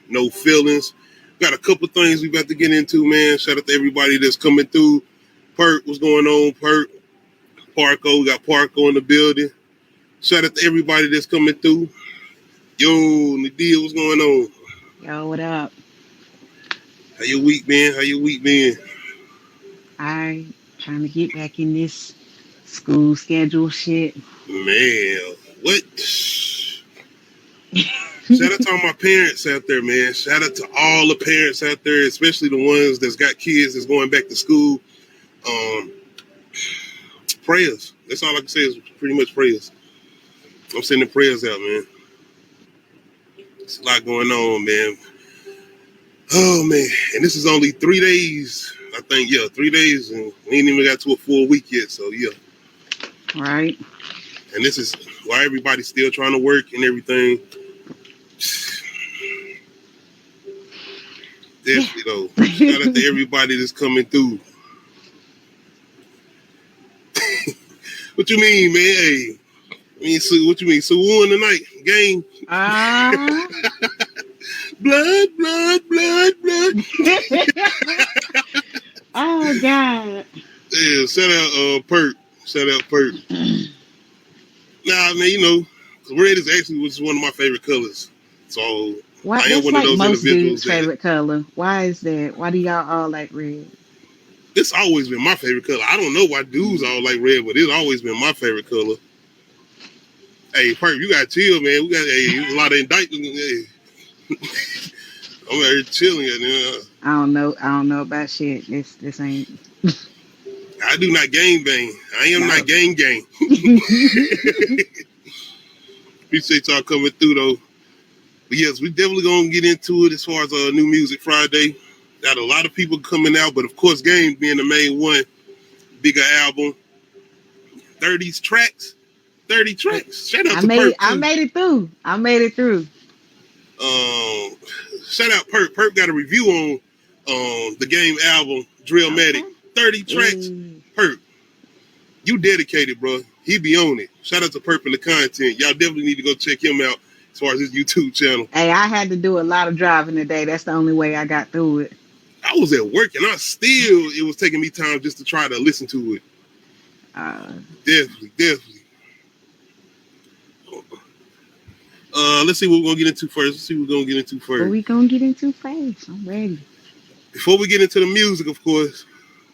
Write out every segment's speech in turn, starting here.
No feelings. Got a couple things we about to get into, man. Shout out to everybody that's coming through. Perk, what's going on, Perk? Parko, we got Parko in the building. Shout out to everybody that's coming through. Yo, Nadia, what's going on? Yo, what up? How your week been? I trying to get back in this school schedule shit. Man, what? Shout out to all my parents out there, man. Shout out to all the parents out there, especially the ones that's got kids that's going back to school. Prayers. That's all I can say is pretty much prayers. I'm sending prayers out, man. It's a lot going on, man. Oh, man. And this is only 3 days. I think, 3 days. And we ain't even got to a full week yet. So, yeah. Right. And this is why everybody's still trying to work and everything. Definitely, though. Shout out to everybody that's coming through. What you mean, man? Hey. What you mean? So we won tonight? Game? Blood. Oh, God. Yeah, shout out Perk. Nah, man, red is actually one of my favorite colors. So Why, I am one like of those most individuals. dudes' favorite color. Why is that? Why do y'all all like red? It's always been my favorite color. I don't know why dudes all like red, but it's always been my favorite color. Hey, Perk, you gotta chill, man. We got a lot of indictment. Hey. I'm out here chilling. I don't know about shit. This ain't. I do not gang bang. I am not gang. Appreciate y'all coming through, though. But yes, we definitely gonna get into it as far as New Music Friday. Got a lot of people coming out, but of course, Game being the main one. Bigger album, 30 tracks. Shout out to Perk. I made it through. Shout out Perk. Perk got a review on the Game album, DRILLMATIC. 30 tracks. Perk, you dedicated, bro. He be on it. Shout out to Perk and the content. Y'all definitely need to go check him out as far as his YouTube channel. Hey, I had to do a lot of driving today. That's the only way I got through it. I was at work and it was taking me time just to try to listen to it. Definitely. Let's see what we're gonna get into first. What we gonna get into first? I'm ready. Before we get into the music, of course.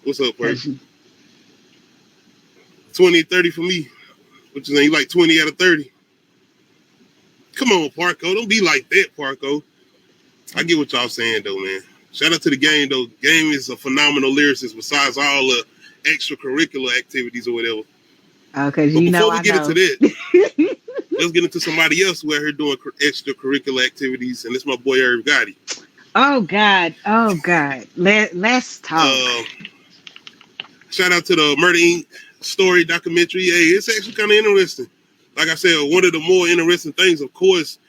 What's up, Perk? 20 and 30 for me. What you saying? You like 20 out of 30? Come on, Parko. Don't be like that, Parko. I get what y'all saying, though, man. Shout out to the Game, though. Game is a phenomenal lyricist besides all the extracurricular activities or whatever. Okay, but before we get into that, let's get into somebody else who out here doing extracurricular activities, and it's my boy Irv Gotti. Oh God. Let's talk. Shout out to the Murder Inc. story documentary. Hey, it's actually kind of interesting. Like I said, one of the more interesting things, of course,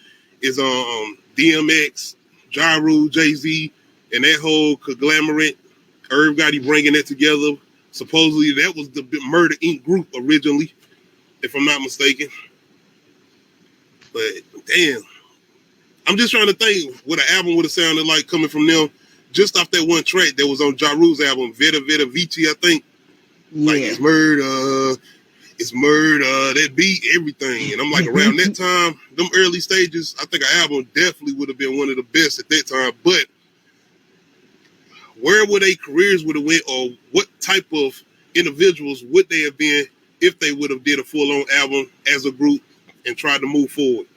is DMX, Ja Rule, Jay-Z, and that whole conglomerate. Irv Gotti bringing that together. Supposedly, that was the Murder Inc. group originally, if I'm not mistaken. But damn, I'm just trying to think what an album would have sounded like coming from them, just off that one track that was on Ja Rule's album, Vita Vici, I think. Yeah. Like it's murder, that beat, everything. And I'm like, around that time, them early stages, I think an album definitely would have been one of the best at that time. But where would their careers would have went, or what type of individuals would they have been if they would have did a full-on album as a group and tried to move forward?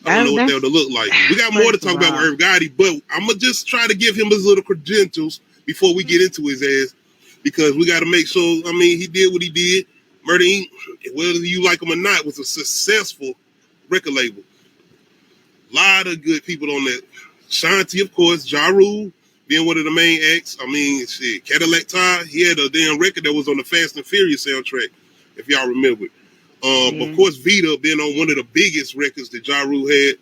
I don't know what that would have looked like. We got more to talk about with Irv Gotti, but I'm going to just try to give him his little credentials before we get into his ass, because we got to make sure, he did what he did. Murder Inc., whether you like him or not, was a successful record label. A lot of good people on that. ASHANTI, of course, Ja Rule being one of the main acts. Cadillac Ty, he had a damn record that was on the Fast and Furious soundtrack, if y'all remember. Of course, Vita being on one of the biggest records that Ja Rule had.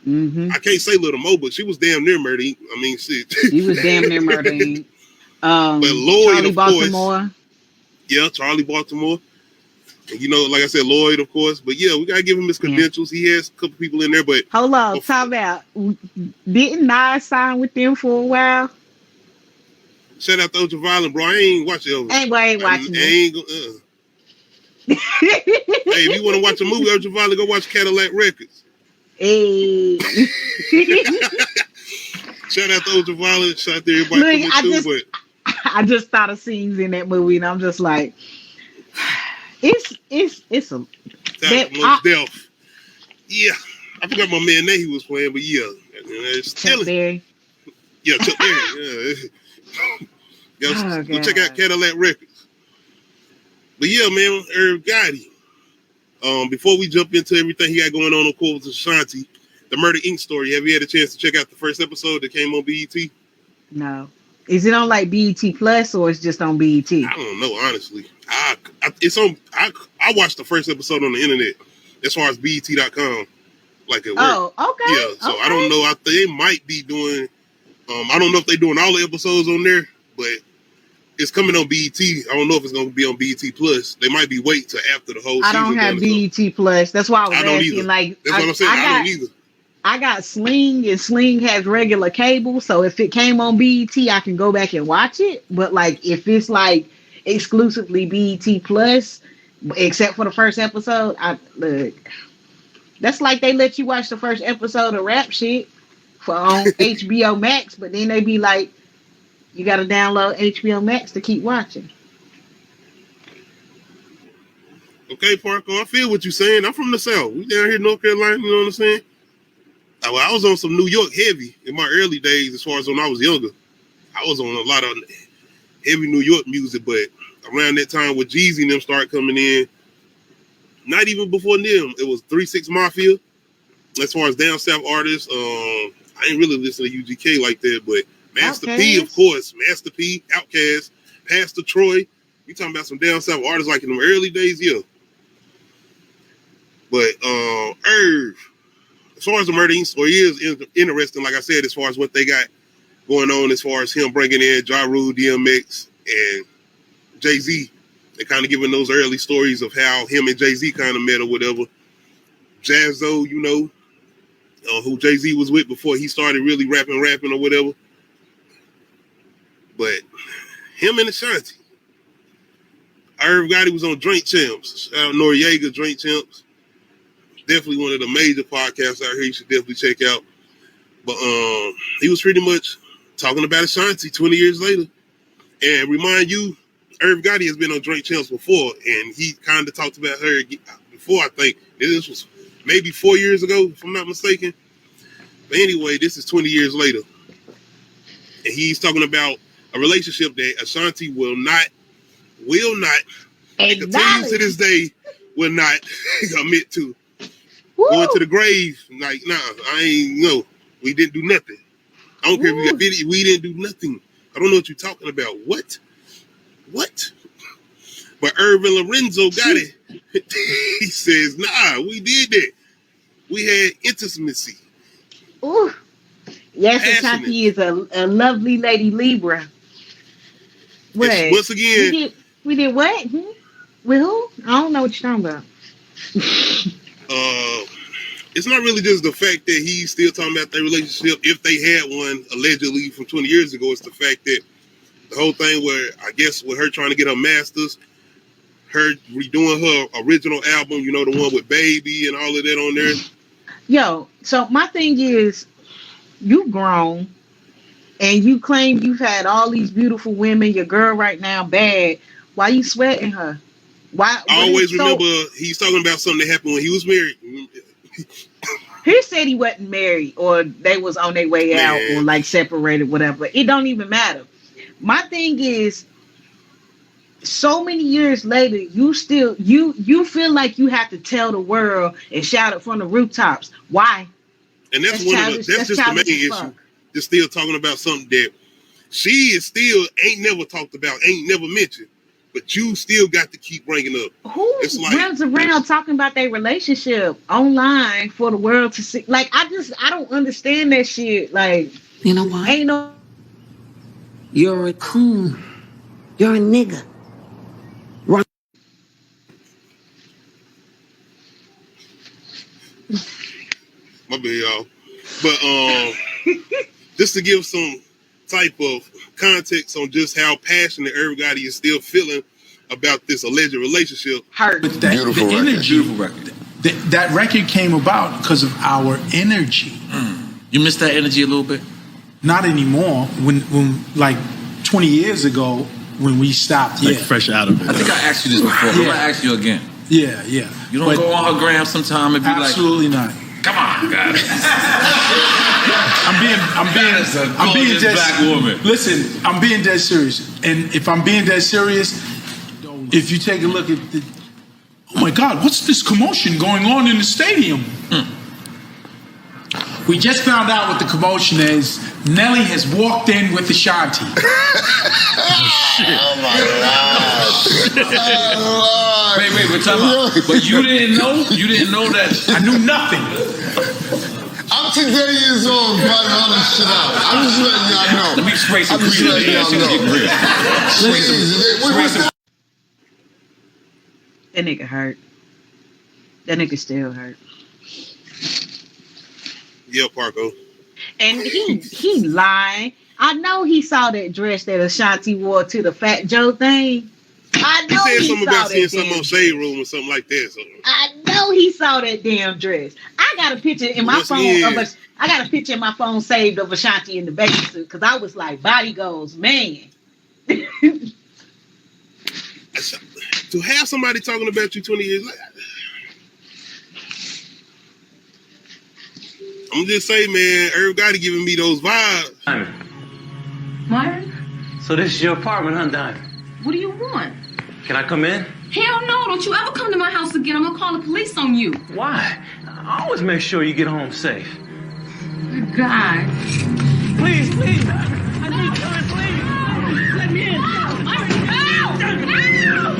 Mm-hmm. I can't say Little Mo, but she was damn near Murder Inc. Shit. She was damn near Murder Inc. But Lloyd, Charlie of Baltimore. Course. Yeah, Charlie Baltimore. And, you know, like I said, Lloyd, of course. But yeah, we gotta give him his credentials. He has a couple people in there, but hold on, talk about didn't Nas sign with them for a while? Shout out to Ultraviolet, bro. I ain't watching it. Ain't watching it. Hey, if you want to watch a movie, Ultraviolet, go watch Cadillac Records. Hey. Shout out to Ultraviolet. Shout out to everybody coming through. I just thought of scenes in that movie, and I'm just like, it's a Death. Yeah, I forgot my man name he was playing, but yeah, Chuck Berry. Yeah, Chuck Berry. Yeah. Go check out Cadillac Records. But yeah, man, Irv Gotti. Before we jump into everything he got going on, of course, with Ashanti, the Murder Inc. story. Have you had a chance to check out the first episode that came on BET? No. Is it on like BET Plus or it's just on BET? I don't know, honestly. It's on. I watched the first episode on the internet, as far as BET.com. Like it worked. Oh, okay. Yeah, so okay. I don't know. They might be doing. I don't know if they're doing all the episodes on there, but it's coming on BET. I don't know if it's going to be on BET Plus. They might be waiting till after the whole season. I don't have BET Plus. That's why I was asking. Either. Like, that's what I'm saying. I don't either. I got Sling, and Sling has regular cable, so if it came on BET, I can go back and watch it. But like, if it's like exclusively BET Plus, except for the first episode, look. That's like they let you watch the first episode of Rap Shit on HBO Max, but then they be like, you got to download HBO Max to keep watching. Okay, Parker, I feel what you're saying. I'm from the South. We down here in North Carolina, you know what I'm saying? I was on some New York heavy in my early days as far as when I was younger. I was on a lot of heavy New York music, but around that time when Jeezy and them started coming in, not even before them, it was 3-6 Mafia. As far as down south artists, I ain't really listen to UGK like that, but Master P, of course. Master P, Outkast, Pastor Troy. You talking about some down south artists like in the early days, yeah. But Irv, as far as the Murder Inc. story is interesting, like I said, as far as what they got going on, as far as him bringing in Ja Rule, DMX, and Jay-Z. They kind of giving those early stories of how him and Jay-Z kind of met or whatever. Jazzo, you know, who Jay-Z was with before he started really rapping or whatever. But him and Ashanti. Irv Gotti was on Drink Champs. Shout out Noriega, Drink Champs. Definitely one of the major podcasts out here you should definitely check out. But he was pretty much talking about Ashanti 20 years later. And remind you, Irv Gotti has been on Drink Champs before, and he kind of talked about her before, I think. This was maybe 4 years ago, if I'm not mistaken. But anyway, this is 20 years later. And he's talking about a relationship that Ashanti will not, and continues to this day, will not admit to. Woo! Going to the grave, like, nah, I ain't, no, we didn't do nothing. I don't care if we got video, we didn't do nothing. I don't know what you're talking about. What? But Irvin Lorenzo got it. He says, nah, we did that. We had intimacy. Ooh. Yes, Ashanti is a lovely lady Libra. Wait, once again, we did what? With who? I don't know what you're talking about. It's not really just the fact that he's still talking about their relationship, if they had one allegedly from 20 years ago. It's the fact that the whole thing where, I guess, with her trying to get her masters, her redoing her original album, you know, the one with Baby and all of that on there. Yo, so my thing is, you've grown and you claim you've had all these beautiful women. Your girl right now bad. Why you sweating her? Why? I always remember he's talking about something that happened when he was married. He said he wasn't married, or they was on their way out, or like separated, whatever. It don't even matter. My thing is, so many years later, you still you feel like you have to tell the world and shout it from the rooftops. Why? And that's just the main issue. Just still talking about something that she is still ain't never talked about, ain't never mentioned, but you still got to keep bringing up. Who runs around talking about their relationship online for the world to see? Like, I don't understand that shit. Like, you know what? Ain't no. You're a coon. You're a nigga. Right. My bad, y'all. But just to give some type of context on just how passionate everybody is still feeling about this alleged relationship. Hurt. But that, beautiful record. That record came about because of our energy. You miss that energy a little bit? Not anymore. When like 20 years ago, when we stopped, like fresh out of it. I think I asked you this before. I'm gonna ask you again. Yeah. You don't go on her gram sometime and be absolutely not. Come on, guys. I'm being dead. Black woman. Listen, I'm being dead serious. And if I'm being dead serious, if you take a look at the, oh my God, what's this commotion going on in the stadium? We just found out what the commotion is. Nelly has walked in with Ashanti. Oh my God. Wait, we're talking about. But you didn't know? You didn't know that? I knew nothing. I'm 10 years old, finding all this shit out. I'm just letting y'all know. Let me spray some cream in the air so you get real. Spray some. That nigga hurt. That nigga still hurt. Yeah, Parko. And he lied. I know he saw that dress that Ashanti wore to the Fat Joe thing. I know he said he something saw about that seeing something damn on Shade Room or something like that. So. I know he saw that damn dress. I got a picture in my phone I got a picture in my phone saved of Ashanti in the bathing suit because I was like, body goes, man. To have somebody talking about you 20 years later, I'm just saying, man, everybody giving me those vibes. Myron? So this is your apartment, huh, Diamond? What do you want? Can I come in? Hell no, don't you ever come to my house again. I'm gonna call the police on you. Why? I always make sure you get home safe. Good God. Please. I need to come in, please. Let me in.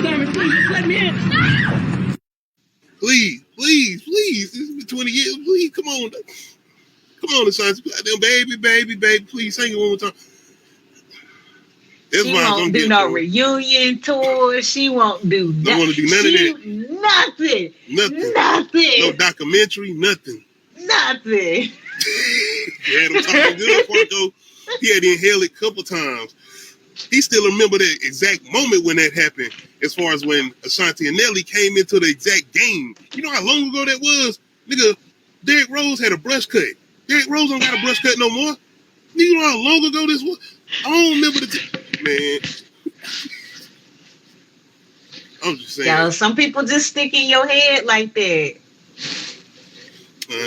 Diamond, please, let me in. Please. This has been 20 years. Please, come on. Come on, Ashanti. Goddamn, baby, please sing it one more time. That's she won't do no reunion tour. She won't do nothing. Don't want to do none of that. Nothing. No documentary, nothing. Nothing. You had him talking good, Parko. He had to inhale it a couple times. He still remember that exact moment when that happened, as far as when Ashanti and Nelly came into the exact game. You know how long ago that was? Nigga, Derrick Rose had a brush cut. Derrick Rose don't got a brush cut no more. You know how long ago this was? I don't remember man. I'm just saying. Yo, some people just stick in your head like that.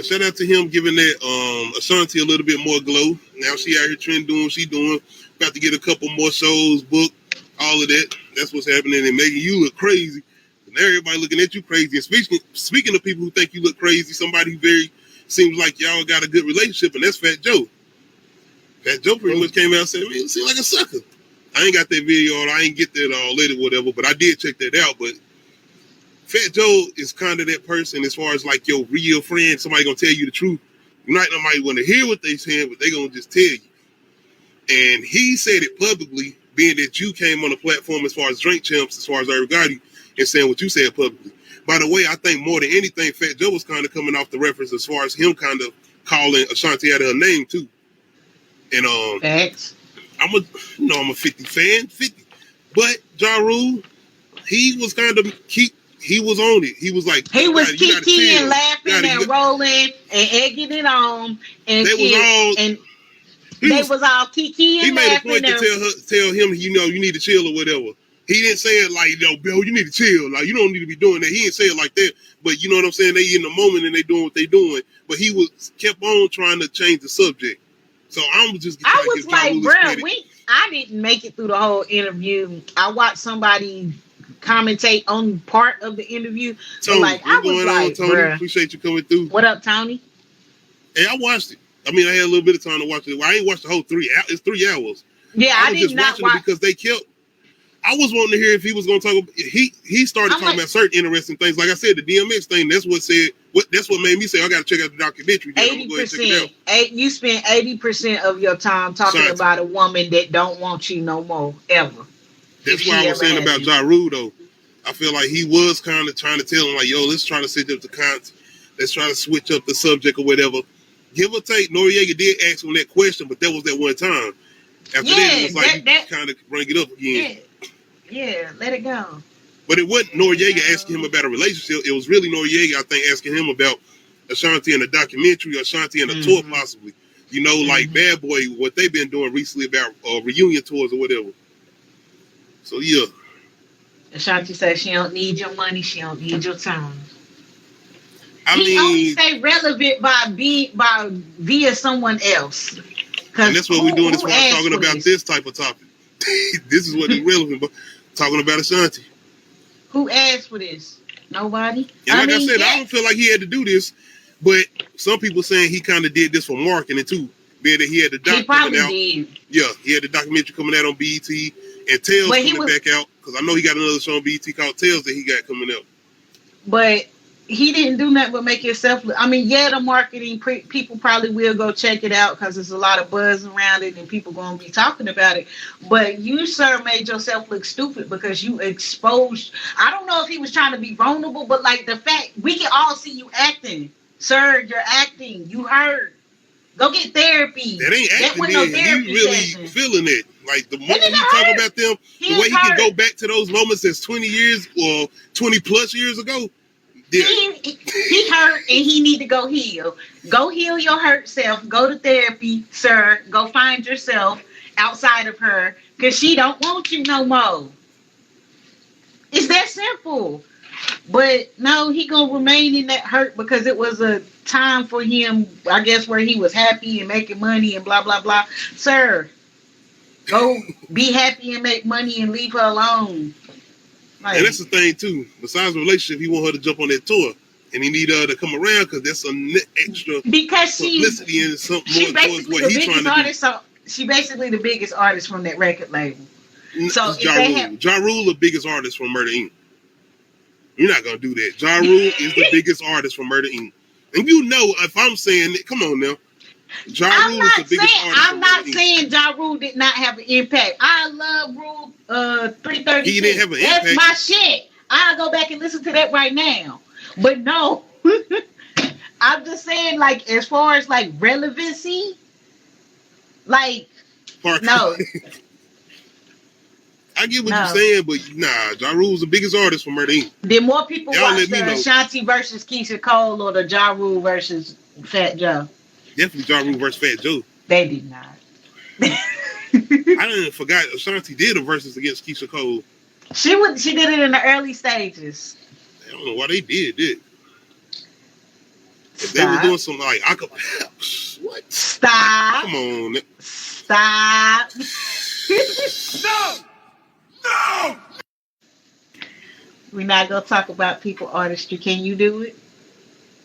Shout out to him giving that Ashanti a little bit more glow. Now she out here trending, doing what she doing. About to get a couple more shows booked, all of that. That's what's happening and making you look crazy. And everybody looking at you crazy. And speaking of people who think you look crazy, somebody who seems like y'all got a good relationship, and that's Fat Joe. Fat Joe pretty much came out and said, man, you seem like a sucker. I ain't got that video, I ain't get that all later, whatever, but I did check that out. But Fat Joe is kind of that person as far as like your real friend, somebody gonna tell you the truth. You might want to hear what they saying, but they gonna just tell you. And he said it publicly, being that you came on the platform as far as Drink Champs, as far as everybody, and saying what you said publicly. By the way, I think more than anything, Fat Joe was kind of coming off the reference as far as him kind of calling Ashanti out of her name too. And Thanks. I'm a 50 fan, 50. But Ja Rule, he was kind of he was on it. He was like he was kicking and laughing and rolling and egging it on, and they was all kiki and he made a point to tell him, you need to chill or whatever. He didn't say it like, Bill, you need to chill. Like, you don't need to be doing that. He didn't say it like that. But you know what I'm saying? They in the moment and they doing what they doing. But he kept on trying to change the subject. So I was like, bro, I didn't make it through the whole interview. I watched somebody commentate on part of the interview. So Tony, Tony? Appreciate you coming through. What up, Tony? Hey, I watched it. I mean, I had a little bit of time to watch it. Well, I ain't watched the whole 3 hours. It's 3 hours. Yeah, I did not watch it because they kept. I was wanting to hear if he was going to talk about. He started talking about certain interesting things. Like I said, the DMX thing. That's what made me say I got to check out the documentary. 80%. You spend 80% of your time talking about a woman that don't want you no more ever. That's why I was saying about Ja Rule though. I feel like he was kind of trying to tell him like, yo, let's try to set up the let's try to switch up the subject or whatever. Give or take, Noriega did ask him that question, but that was that one time. After that, it was like that kind of bring it up again. Yeah, let it go. But it wasn't Noriega asking him about a relationship. It was really Noriega, I think, asking him about Ashanti in a documentary, or Ashanti in a tour, possibly. You know, like Bad Boy, what they've been doing recently about reunion tours or whatever. So, yeah. Ashanti says she don't need your money, she don't need your time. He only stay relevant via someone else. And that's what we're doing as far as talking about this type of topic. This is what is relevant, but talking about Ashanti. Who asked for this? Nobody. And like I said, I don't feel like he had to do this, but some people saying he kind of did this for marketing too, being that he had the doc coming out. Did. Yeah, he had the documentary coming out on BET, and Tales coming back out, because I know he got another show on BET called Tales that he got coming out. But he didn't do nothing but make himself. I mean, yeah, the marketing people probably will go check it out because there's a lot of buzz around it and people going to be talking about it. But you, sir, made yourself look stupid because you exposed. I don't know if he was trying to be vulnerable, but like the fact we can all see you acting, sir. You're acting. You hurt. Go get therapy. That ain't acting. That no therapy he really session. Feeling it. Like the moment he talk about them, the way he can go back to those moments that's 20 years or 20 plus years ago. Yeah. He hurt and he need to go heal. Go heal your hurt self. Go to therapy, sir. Go find yourself outside of her because she don't want you no more. It's that simple. But no, he gonna remain in that hurt because it was a time for him, I guess, where he was happy and making money and blah, blah, blah. Sir, go be happy and make money and leave her alone. Like, and that's the thing too. Besides the relationship, he want her to jump on that tour, and he need her to come around because that's an extra publicity and something more towards what he's trying to do. So she basically the biggest artist from that record label. So Ja Rule, the biggest artist from Murder Inc. You're not gonna do that. Ja Rule is the biggest artist from Murder Inc. And you know, if I'm saying it, come on now. Ja Rule is the biggest artist. I'm not saying Ja Rule did not have an impact. I love Rule 336. He didn't have an impact. That's my shit. I'll go back and listen to that right now. But no, I'm just saying, like, as far as like relevancy, like, no. I get what you're saying, but nah, Ja Rule's the biggest artist from Murder Inc. Did more people watch the Ashanti versus Keisha Cole or the Ja Rule versus Fat Joe? Definitely Ja Rule versus Fat Joe. They did not. I didn't forgot Ashanti did a versus against Keisha Cole. She did it in the early stages. I don't know why they did it. If they were doing some like acapella, what? Stop. Come on. Stop. No. We're not gonna talk about people artistry. Can you do it?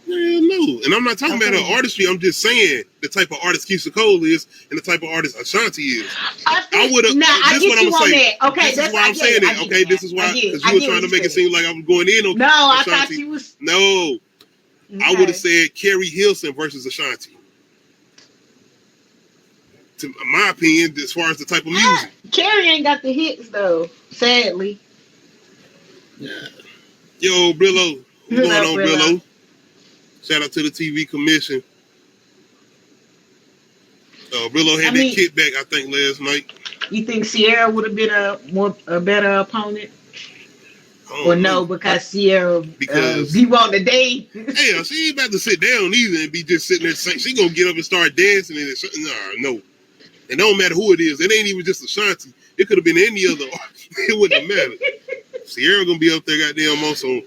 No, and I'm not talking about her artistry. I'm just saying the type of artist Keisha Cole is and the type of artist Ashanti is. I would have. This is what I'm gonna say. Okay, this is why I'm saying it. Okay, this is why because you were trying to make it seem like I was going in on. No, Ashanti. I thought she was. No, okay. I would have said Carrie Hilson versus Ashanti. To my opinion, as far as the type of music, Carrie ain't got the hits though. Sadly. Yeah. Yo, Brillo, what's going on, Brillo? Shout out to the TV commission. Brillo had that kickback, I think, last night. You think Sierra would have been a better opponent? Or no, because Sierra be wanting to date. Hell, she ain't about to sit down either and be just sitting there saying she gonna get up and start dancing and no. It don't matter who it is. It ain't even just Ashanti. It could have been any other artist. It wouldn't have mattered. Sierra gonna be up there goddamn also.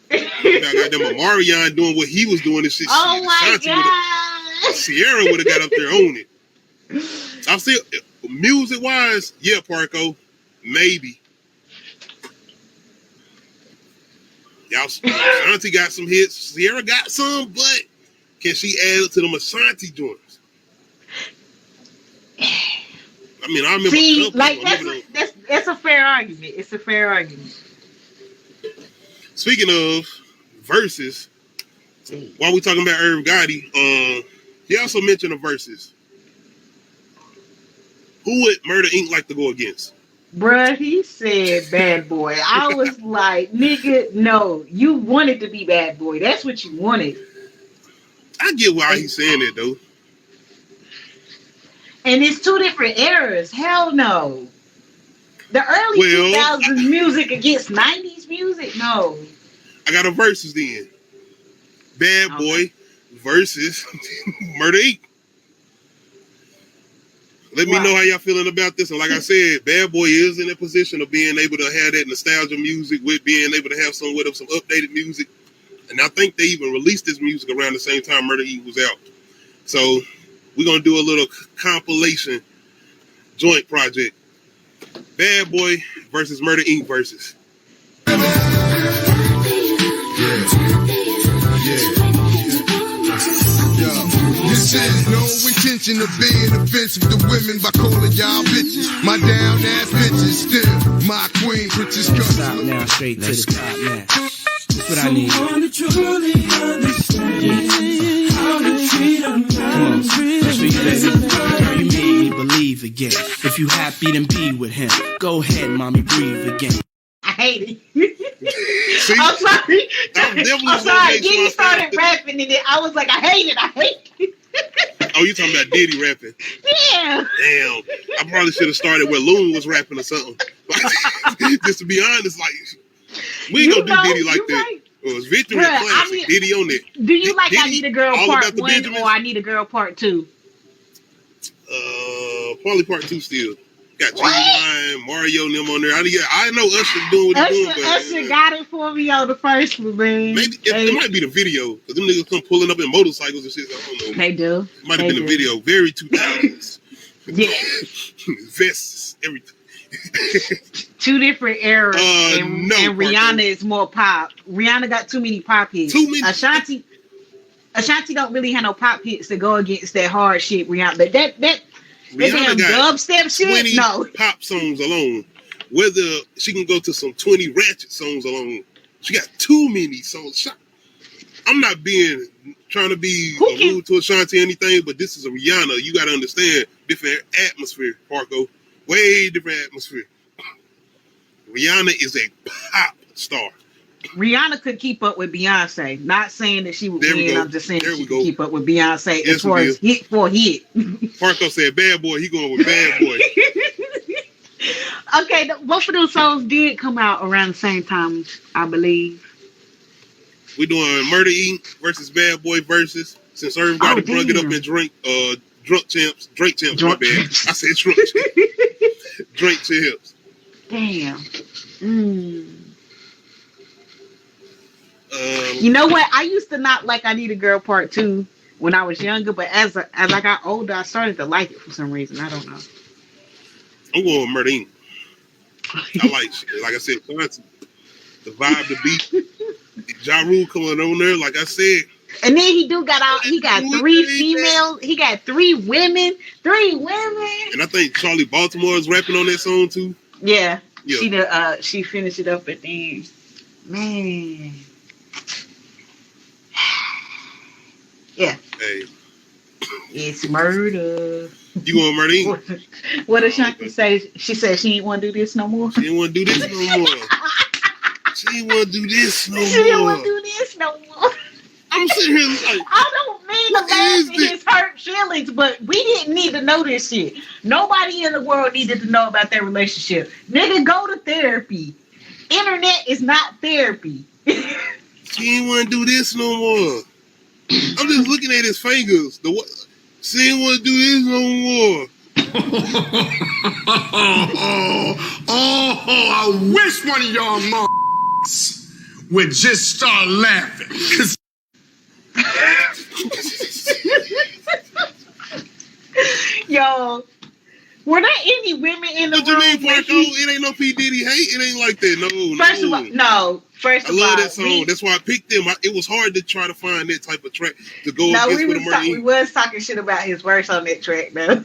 Goddamn Omarion doing what he was doing and shit. Oh my God. Sierra would have got up there on it. I still music wise, yeah, Parco. Maybe. Y'all Ashanti got some hits. Sierra got some, but can she add to them Ashanti joints? I mean, I remember. See, like that's a fair argument. It's a fair argument. Speaking of verses, while we talking about Irv Gotti, he also mentioned the verses. Who would Murder Inc. like to go against? Bruh, he said bad boy. I was like, nigga, no. You wanted to be bad boy. That's what you wanted. I get why he's saying that, though. And it's two different eras. Hell no. The early 2000s music against 90s music? No. I got a versus then. Bad Boy versus Murder Inc. Let me know how y'all feeling about this. And like I said, Bad Boy is in a position of being able to have that nostalgia music with being able to have some updated music. And I think they even released this music around the same time Murder Inc. was out. So we're going to do a little compilation joint project. Bad Boy versus Murder Inc. versus. This is no intention of being offensive to women by calling y'all bitches. My down ass bitches still my queen, Princess Cut. Stop now, straight to the top now. That's what I need. Come on, let's be baby. Girl, you made me believe again. If you happy, then be with him. Go ahead, mommy, breathe again. I hate it. See? I'm sorry. I'm sorry. Diddy started rapping and then I was like, I hate it. Oh, you talking about Diddy rapping? Yeah. Damn. I probably should have started where Loon was rapping or something. Just to be honest, like, we ain't gonna do Diddy like that. Right. It was Victory Classic. Diddy on it. Do you like Diddy, I Need a Girl Part 1 or I Need a Girl Part 2? Probably Part 2 still. Got G-Line, Mario and them on there. I know Usher doing what he's doing, but Usher got it for me on the first one, man. Maybe it might be the video, because them niggas come pulling up in motorcycles and shit. I don't know. They do. It might have been the video. Very 2000s. Yeah. Vests, everything. Two different eras, and Rihanna is more pop. Rihanna got too many pop hits. Ashanti don't really have no pop hits to go against that hard shit. Rihanna, that damn dubstep shit. 20 no pop songs alone. Whether she can go to some 20 ratchet songs alone, she got too many songs. I'm not trying to be rude to Ashanti or anything, but this is a Rihanna. You got to understand different atmosphere, Parko. Way different atmosphere. Rihanna is a pop star. Rihanna could keep up with Beyonce. Not saying that she would win. I'm just saying she could keep up with Beyonce as far as hit for hit. Parko said bad boy. He going with bad boy. Okay, both of those songs did come out around the same time, I believe. We're doing Murder Inc. versus Bad Boy versus. Since everybody brung it up in Drunk Champs, my bad. I said Drunk Champs. Drink Champs. Damn. You know what? I used to not like I Need a Girl Part 2 when I was younger, but as I got older, I started to like it for some reason. I don't know. I'm going with Murder Inc. I like I said, the vibe, the beat. Ja Rule coming on there, like I said. And then he got 3 females. He got 3 women. 3 women. And I think Charlie Baltimore is rapping on that song too. Yeah. She finished it up at the end. Man. Yeah. Hey. It's murder. You going Murder Inc? What did Shanti say? She said she ain't want to do this no more. She didn't want to do this no more. She didn't want to do this no more. She didn't want to do this no more. I'm sitting here like, I don't mean to laugh at his hurt feelings, but we didn't need to know this shit. Nobody in the world needed to know about their relationship. Nigga, go to therapy. Internet is not therapy. She didn't want to do this no more. I'm just looking at his fingers. She didn't want to do this no more. I wish one of y'all would just start laughing. Yo, were there any women in the room? What you mean, Parko? It ain't no P. Diddy hate. It ain't like that. First of all, I love that song. That's why I picked them. It was hard to try to find that type of track to go against with a Murder Inc. We was talking shit about his verse on that track, though.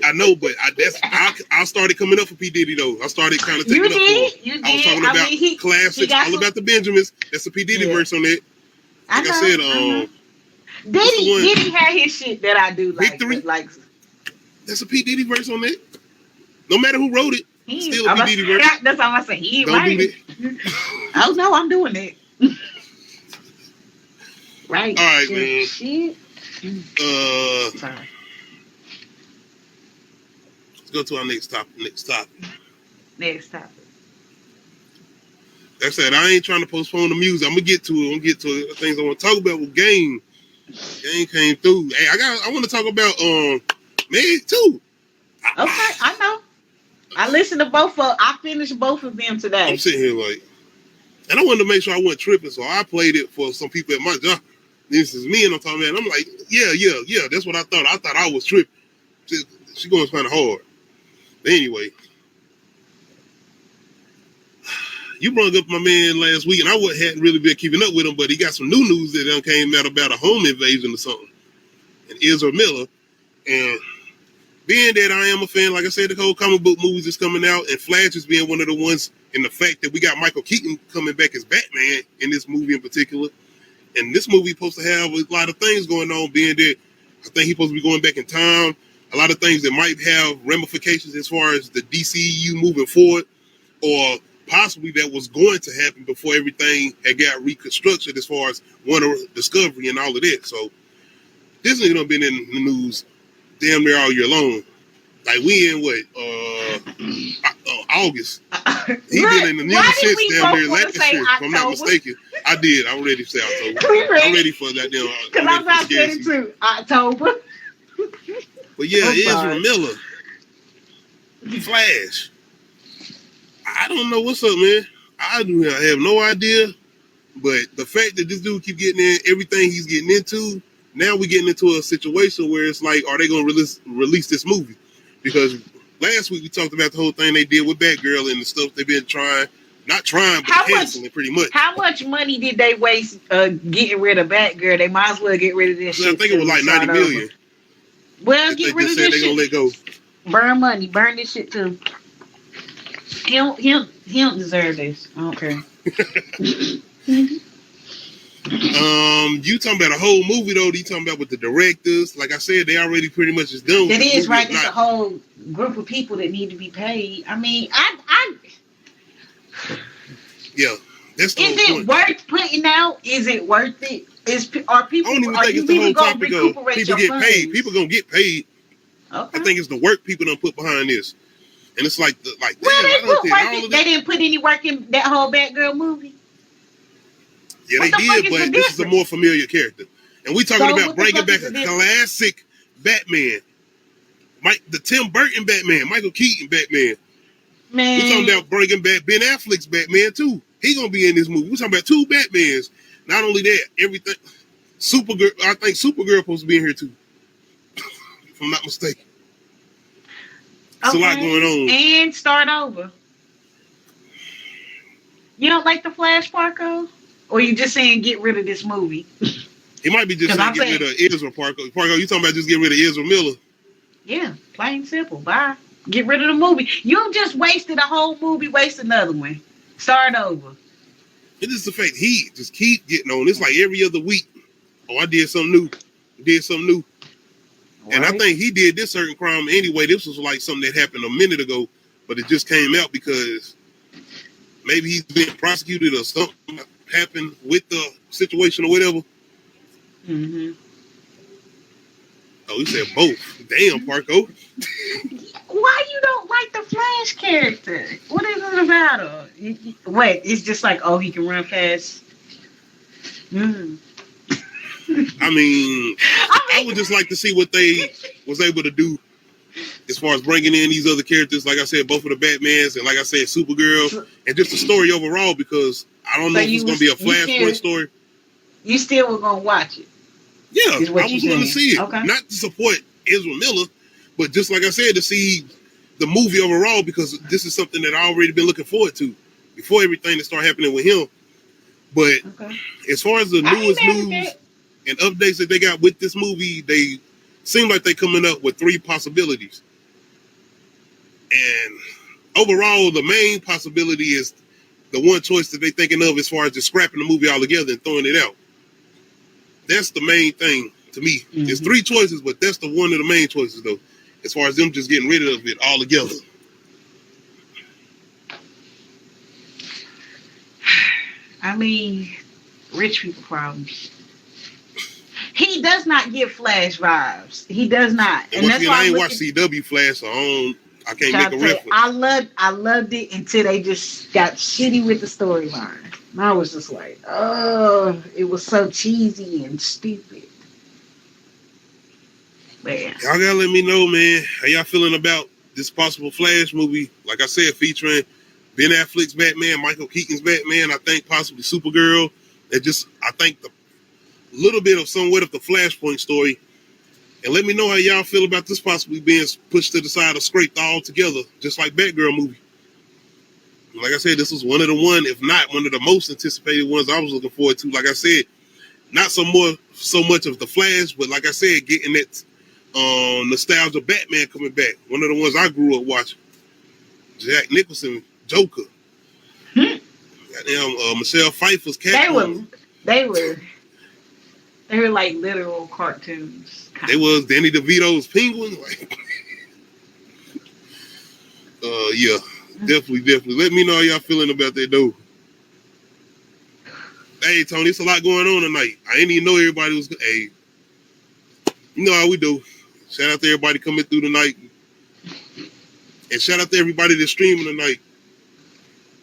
I know, but I started coming up for P. Diddy, though. I started kind of taking up for him. I was talking about classics, all about the Benjamins. That's a P. Diddy verse on that. Like I said, Diddy had his shit that I do like. Victory? That's a P. Diddy verse on that. No matter who wrote it, Still a BDD version. That's all I say. He ain't Don't do writing. Oh no, I'm doing it. Right. All right, man. Shit. Sorry. Let's go to our next topic. Next topic. Like I said, I ain't trying to postpone the music. I'm gonna get to it. I'm gonna get to it. Things I want to talk about with Game. Game came through. Hey, I want to talk about Meg too. Okay, I know. I listened to both of. I finished both of them today. I'm sitting here like, and I wanted to make sure I wasn't tripping, so I played it for some people at my job. This is me, and I'm talking about. And I'm like, yeah. That's what I thought. I thought I was tripping. She going kind of hard. But anyway, you brought up my man last week, and I hadn't really been keeping up with him, but he got some new news that came out about a home invasion or something. And EZRA Miller, and being that I am a fan, like I said, the whole comic book movies is coming out, and Flash is being one of the ones, and the fact that we got Michael Keaton coming back as Batman in this movie in particular. And this movie supposed to have a lot of things going on, being that I think he's supposed to be going back in time. A lot of things that might have ramifications as far as the DCEU moving forward, or possibly that was going to happen before everything had got reconstructed as far as Warner Discovery and all of that. So this nigga done been in the news damn near all year long. Like we in August. He been in the news since damn near last year, if I'm not mistaken. I did. I'm ready to say October. I'm ready for that damn. Because I'm not getting to October. But yeah, EZRA Miller, Flash. I don't know what's up, man. I have no idea. But the fact that this dude keep getting in everything he's getting into, now we're getting into a situation where it's like, are they going to release this movie? Because last week we talked about the whole thing they did with Batgirl and the stuff they've been not trying, but canceling pretty much. How much money did they waste getting rid of Batgirl? They might as well get rid of this shit. I think it was like 90 million. Well, get rid of this shit. They're going to let go. Burn money. Burn this shit too. He don't deserve this. I don't care. You talking about a whole movie though? You talking about with the directors? Like I said, they already pretty much is done. It is right. It's a whole group of people that need to be paid. I mean, yeah. That's the is it worth putting out? Is it worth it? Are people? I don't even think it's the whole topic of people get paid. People gonna get paid. Okay. I think it's the work people don't put behind this, and it's like they didn't put any work in that whole Batgirl movie. Yeah, they did, but this is a more familiar character, and we talking about bringing back a classic Batman, the Tim Burton Batman, Michael Keaton Batman. Man, we talking about bringing back Ben Affleck's Batman too. He gonna be in this movie. We talking about two Batmans. Not only that, everything. Supergirl, I think Supergirl supposed to be in here too, if I'm not mistaken. There's a lot going on. And start over. You don't like the Flash, Parko? Or you just saying get rid of this movie? He might be just saying get rid of EZRA, Parko. Parko, you talking about just get rid of EZRA Miller? Yeah, plain simple. Bye. Get rid of the movie. You just wasted a whole movie, waste another one. Start over. It's just the fact he just keep getting on. It's like every other week. Oh, I did something new. Right. And I think he did this certain crime anyway. This was like something that happened a minute ago, but it just came out because maybe he's been prosecuted or something happened with the situation or whatever. Mm-hmm. Oh, he said both. Damn, Parko. Why you don't like the Flash character? What is it about her? What? It's just like, oh, he can run fast. I mean, I would just like to see what they was able to do as far as bringing in these other characters. Like I said, both of the Batmans and like I said, Supergirl, and just the story overall. Because I don't know if it's going to be a Flashpoint story. You still were going to watch it? Yeah, I was going to see it. Okay. Not to support EZRA Miller, but just like I said, to see the movie overall, because this is something that I already been looking forward to before everything that started happening with him. But as far as the newest news and updates that they got with this movie, they seem like they're coming up with 3 possibilities. And overall, the main possibility is the one choice that they're thinking of as far as just scrapping the movie altogether and throwing it out. That's the main thing to me. Mm-hmm. There's 3 choices, but that's one of the main choices, though, as far as them just getting rid of it altogether. I mean, rich people problems. He does not get Flash vibes. He does not, and that's why I ain't watched CW Flash, so I can't make a reference. I loved it until they just got shitty with the storyline. And I was just like, oh, it was so cheesy and stupid. Man. Y'all gotta let me know, man. How y'all feeling about this possible Flash movie? Like I said, featuring Ben Affleck's Batman, Michael Keaton's Batman, I think possibly Supergirl. I think the little bit of somewhat of the Flashpoint story. And let me know how y'all feel about this possibly being pushed to the side or scraped all together, just like Batgirl movie. Like I said, this was one of the if not one of the most anticipated ones I was looking forward to. Like I said, not so much of the Flash, but like I said, getting that nostalgia Batman coming back. One of the ones I grew up watching. Jack Nicholson, Joker. Goddamn, Michelle Pfeiffer's Catwoman. They were like literal cartoons. They was Danny DeVito's Penguin. Yeah, definitely. Let me know how y'all feeling about that though. Hey Tony, it's a lot going on tonight. I didn't even know everybody was. Hey, you know how we do. Shout out to everybody coming through tonight, and shout out to everybody that's streaming tonight.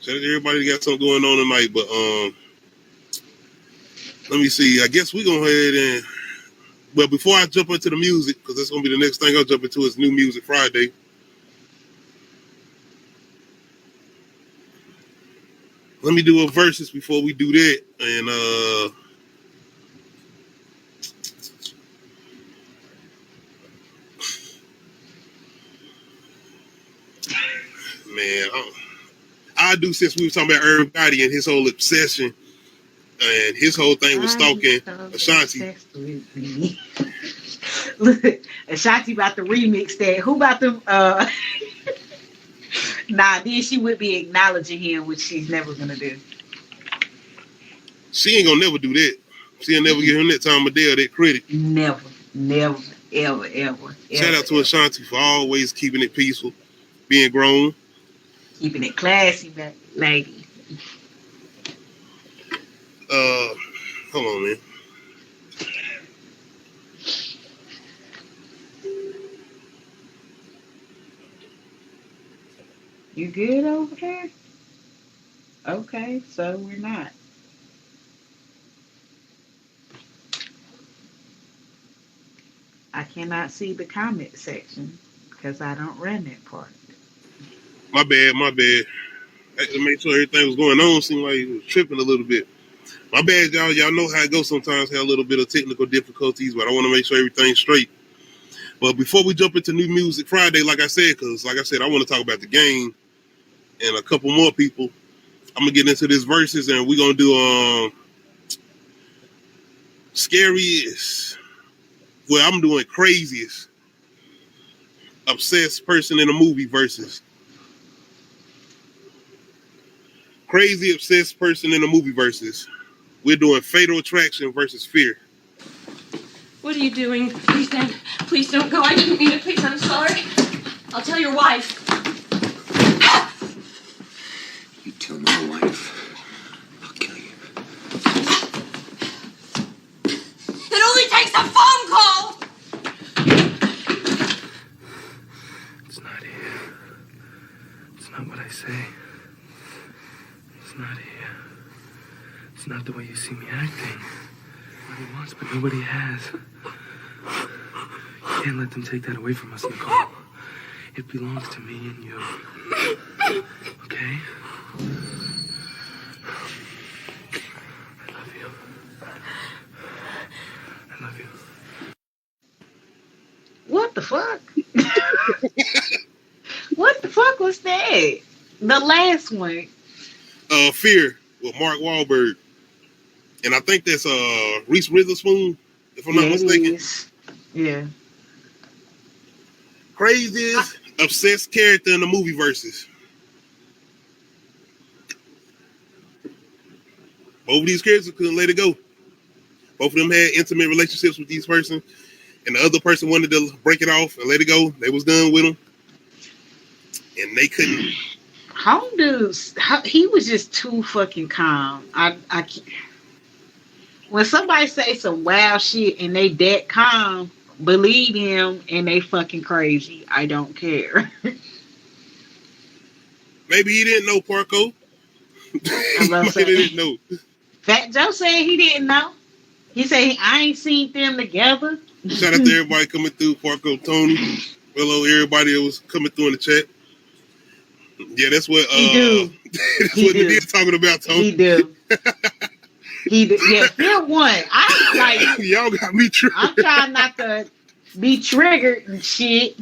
Shout out to everybody that got something going on tonight. But let me see. I guess we're gonna head in. Well, before I jump into the music, because that's gonna be the next thing I'll jump into is New Music Friday. Let me do a versus before we do that, and man, I do since we were talking about Irv Gotti and his whole obsession, and his whole thing was stalking Ashanti. Look, Ashanti about to remix that. Who about to? Nah, then she would be acknowledging him, which she's never gonna do. She ain't gonna never do that. She'll never give him that time of day or that credit. Never, ever. Shout out to Ashanti for always keeping it peaceful, being grown, keeping it classy, lady. Hold on, man. You good over there? Okay, so we're not. I cannot see the comment section because I don't run that part. My bad. I had to make sure everything was going on. Seemed like it was tripping a little bit. My bad, y'all. Y'all know how it goes sometimes. Have a little bit of technical difficulties, but I want to make sure everything's straight. But before we jump into New Music Friday, I want to talk about the game and a couple more people. I'm going to get into this verses, and we're going to do scariest. Well, I'm doing craziest obsessed person in a movie versus crazy obsessed person in a movie versus. We're doing Fatal Attraction versus Fear. What are you doing? Please don't go. I didn't mean it. Please, I'm sorry. I'll tell your wife. You tell my wife, I'll kill you. It only takes a phone call. It's not here. It's not what I say. It's not here. It's not the way you see me acting. Nobody wants, but nobody has. You can't let them take that away from us, Nicole. It belongs to me and you. Okay? I love you. I love you. What the fuck? What the fuck was that? The last one. Fear with Mark Wahlberg. And I think that's Reese Witherspoon, if I'm not mistaken. Yeah. Craziest obsessed character in the movie versus. Both of these characters couldn't let it go. Both of them had intimate relationships with these person, and the other person wanted to break it off and let it go. They was done with them, and they couldn't. Home dudes, he was just too fucking calm. I can't. When somebody say some wild shit and they that calm, believe them and they fucking crazy. I don't care. Maybe he didn't know Parko. He didn't know. Fat Joe said he didn't know. He said I ain't seen them together. Shout out to everybody coming through. Parko, Tony. Hello, everybody that was coming through in the chat. Yeah, that's what he do. That's what Nadia talking about, Tony. He do. He do. Yeah, Phil won. I like y'all got me triggered. I'm trying not to be triggered and shit.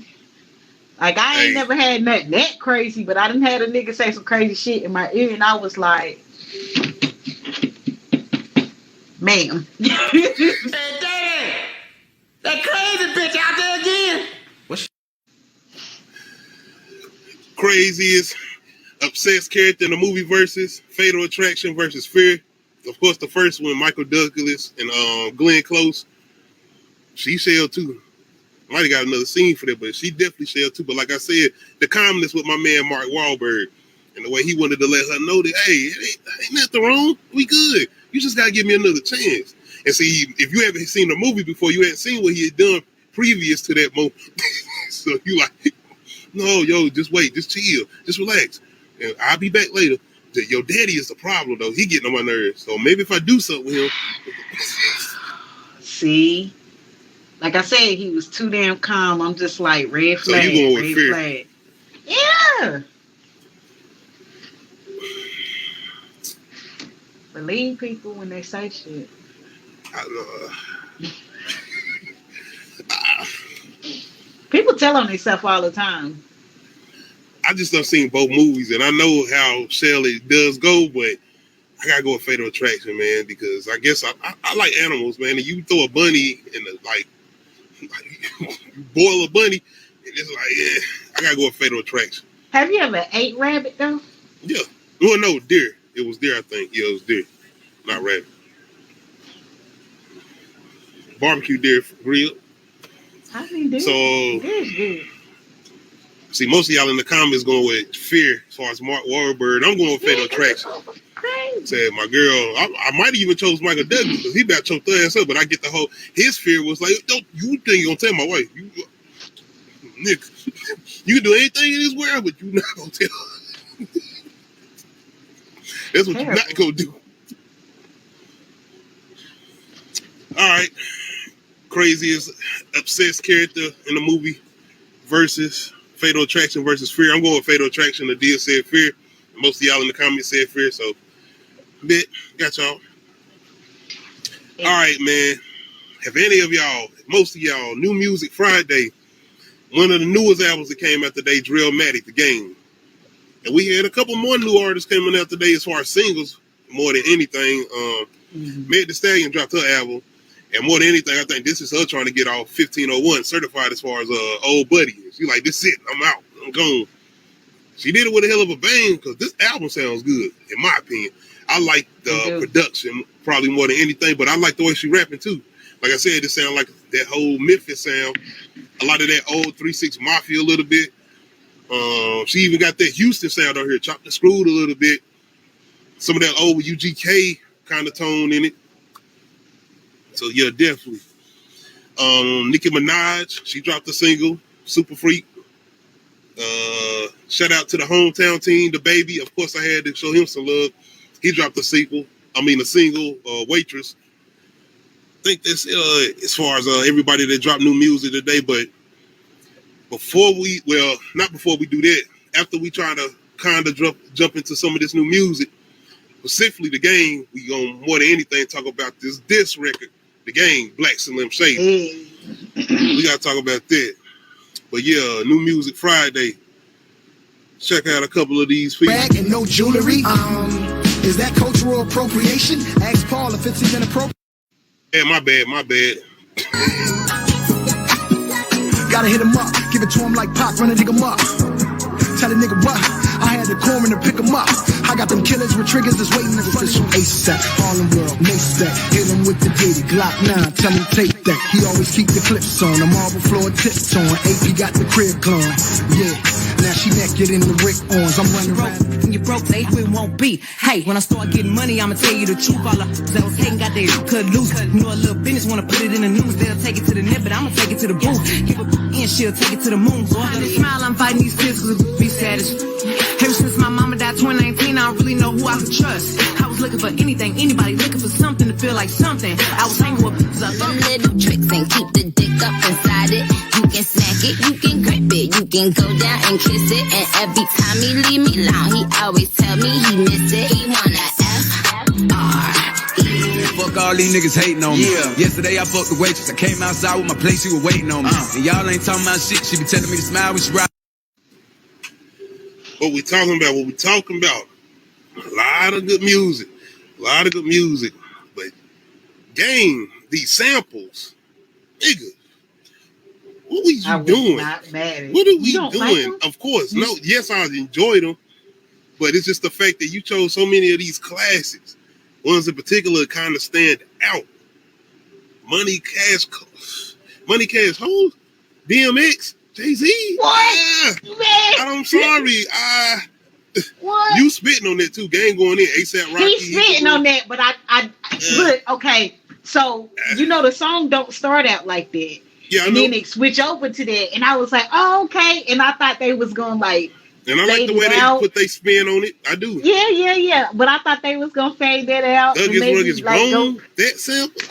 Like I ain't never had nothing that crazy, but I done had a nigga say some crazy shit in my ear, and I was like, "Ma'am." Hey, Daddy, that crazy bitch out there again. Craziest obsessed character in the movie versus Fatal Attraction versus Fear. Of course, the first one, Michael Douglas and Glenn Close. She shelled too. Might have got another scene for that, but she definitely shelled too. But like I said, the calmness with my man Mark Wahlberg and the way he wanted to let her know that, hey, ain't nothing wrong. We good. You just gotta give me another chance. And see, if you haven't seen the movie before, you hadn't seen what he had done previous to that moment. So you like, no, yo, just wait, just chill, just relax. And I'll be back later. Your daddy is the problem, though. He getting on my nerves. So maybe if I do something with him. See? Like I said, he was too damn calm. I'm just like, red flag, so you going with red Fear. Flag. Yeah. Believe people when they say shit. People tell on themselves all the time. I just done seen both movies, and I know how Shelley does go, but I gotta go with Fatal Attraction, man, because I guess I like animals, man. And you throw a bunny in the you boil a bunny, and it's like, yeah, I gotta go with Fatal Attraction. Have you ever ate rabbit though? Yeah. Well, no, deer. It was deer, I think. Yeah, it was deer, not rabbit. Barbecue deer grilled. I think deer. So Deer's good. See, most of y'all in the comments going with Fear as far as Mark Wahlberg. I'm going with Fatal Attraction. Said my girl, I might have even chose Michael Douglas because he about to choke the ass up, but I get the whole, his fear was like, don't you think you're going to tell my wife? Nick, you can do anything in this world, but you're not going to tell. That's what you're not going to do. All right. Craziest obsessed character in the movie versus Fatal Attraction versus Fear. I'm going with Fatal Attraction. The deal said Fear. Most of y'all in the comments said Fear, so got y'all. All right, man. Have any of y'all, most of y'all, New Music Friday, one of the newest albums that came out today, DRILLMATIC, The Game. And we had a couple more new artists coming out today as far as singles, more than anything. Meg Thee Stallion dropped her album. And more than anything, I think this is her trying to get off 1501 certified as far as Old Buddy. She like, this is it. I'm out. I'm gone. She did it with a hell of a bang because this album sounds good, in my opinion. I like the production probably more than anything, but I like the way she rapping too. Like I said, it sounds like that whole Memphis sound. A lot of that old 3-6 Mafia a little bit. She even got that Houston sound on here, chopped and screwed a little bit. Some of that old UGK kind of tone in it. So yeah, definitely. Nicki Minaj, she dropped a single, Super Freak. Shout out to the hometown team, The Baby. Of course, I had to show him some love. He dropped a single, Waitress. I think that's as far as everybody that dropped new music today. But not before we do that, after we try to kind of jump into some of this new music, specifically The Game, we gonna more than anything talk about this record, The Game, Black Slim Shady. We gotta talk about that. But yeah, New Music Friday. Check out a couple of these people. Bag and no jewelry. Is that cultural appropriation? Ask Paul if it's even appropriate. Yeah, my bad. Gotta hit him up, give it to him like Pac, run a nigga up. Tell a nigga what? I had the corner to pick him up. I got them killers with triggers that's waiting in front of him. ASAP, Harlem World, Mace that. Hit him with the Diddy, Glock 9, tell him take that. He always keep the clips on, the marble floor tips on. AP got the crib glowing, yeah. Now she naked in the Rick Owens. I'm running around. When you broke, they won't be. Hey, when I start getting money, I'ma tell you the truth. All the that was hating got their cut loose. You know a little business wanna put it in the news. They'll take it to the net, but I'ma take it to the booth. Give a and she'll take it to the moon. So I gotta smile, I'm fighting these kids cause be satisfied. Ever since my mama died 2019, I don't really know who I could trust. I was looking for anything, anybody looking for something to feel like something. I was hanging with people I them little tricks and keep the dick up inside it. You can smack it, you can grip it, you can go down and kiss it. And every time he leave me alone, he always tell me he miss it. He wanna F-R-E. Fuck all these niggas hating on me. Yesterday I fucked the waitress. I came outside with my plate, she was waiting on me. And y'all ain't talking about shit. She be telling me to smile when she ride. What we talking about? What we talking about? A lot of good music. A lot of good music. But Game, these samples, nigga, what was you doing? Not mad. What are we doing? Like of course, no. Yes, I enjoyed them, but it's just the fact that you chose so many of these classics. Ones in particular kind of stand out. Money, Cash, Hoes, DMX, Jay-Z. What? Man. I'm sorry. What? You spitting on that too. Game going in. ASAP Rocky. He's spitting on that, but but okay. So you know the song don't start out like that. Yeah, I know. And then it switch over to that, and I was like, oh, okay. And I thought they was gonna like. And I like the way they put their spin on it. I do. Yeah. But I thought they was gonna fade that out. Douglas Rugged's Bone, that sample.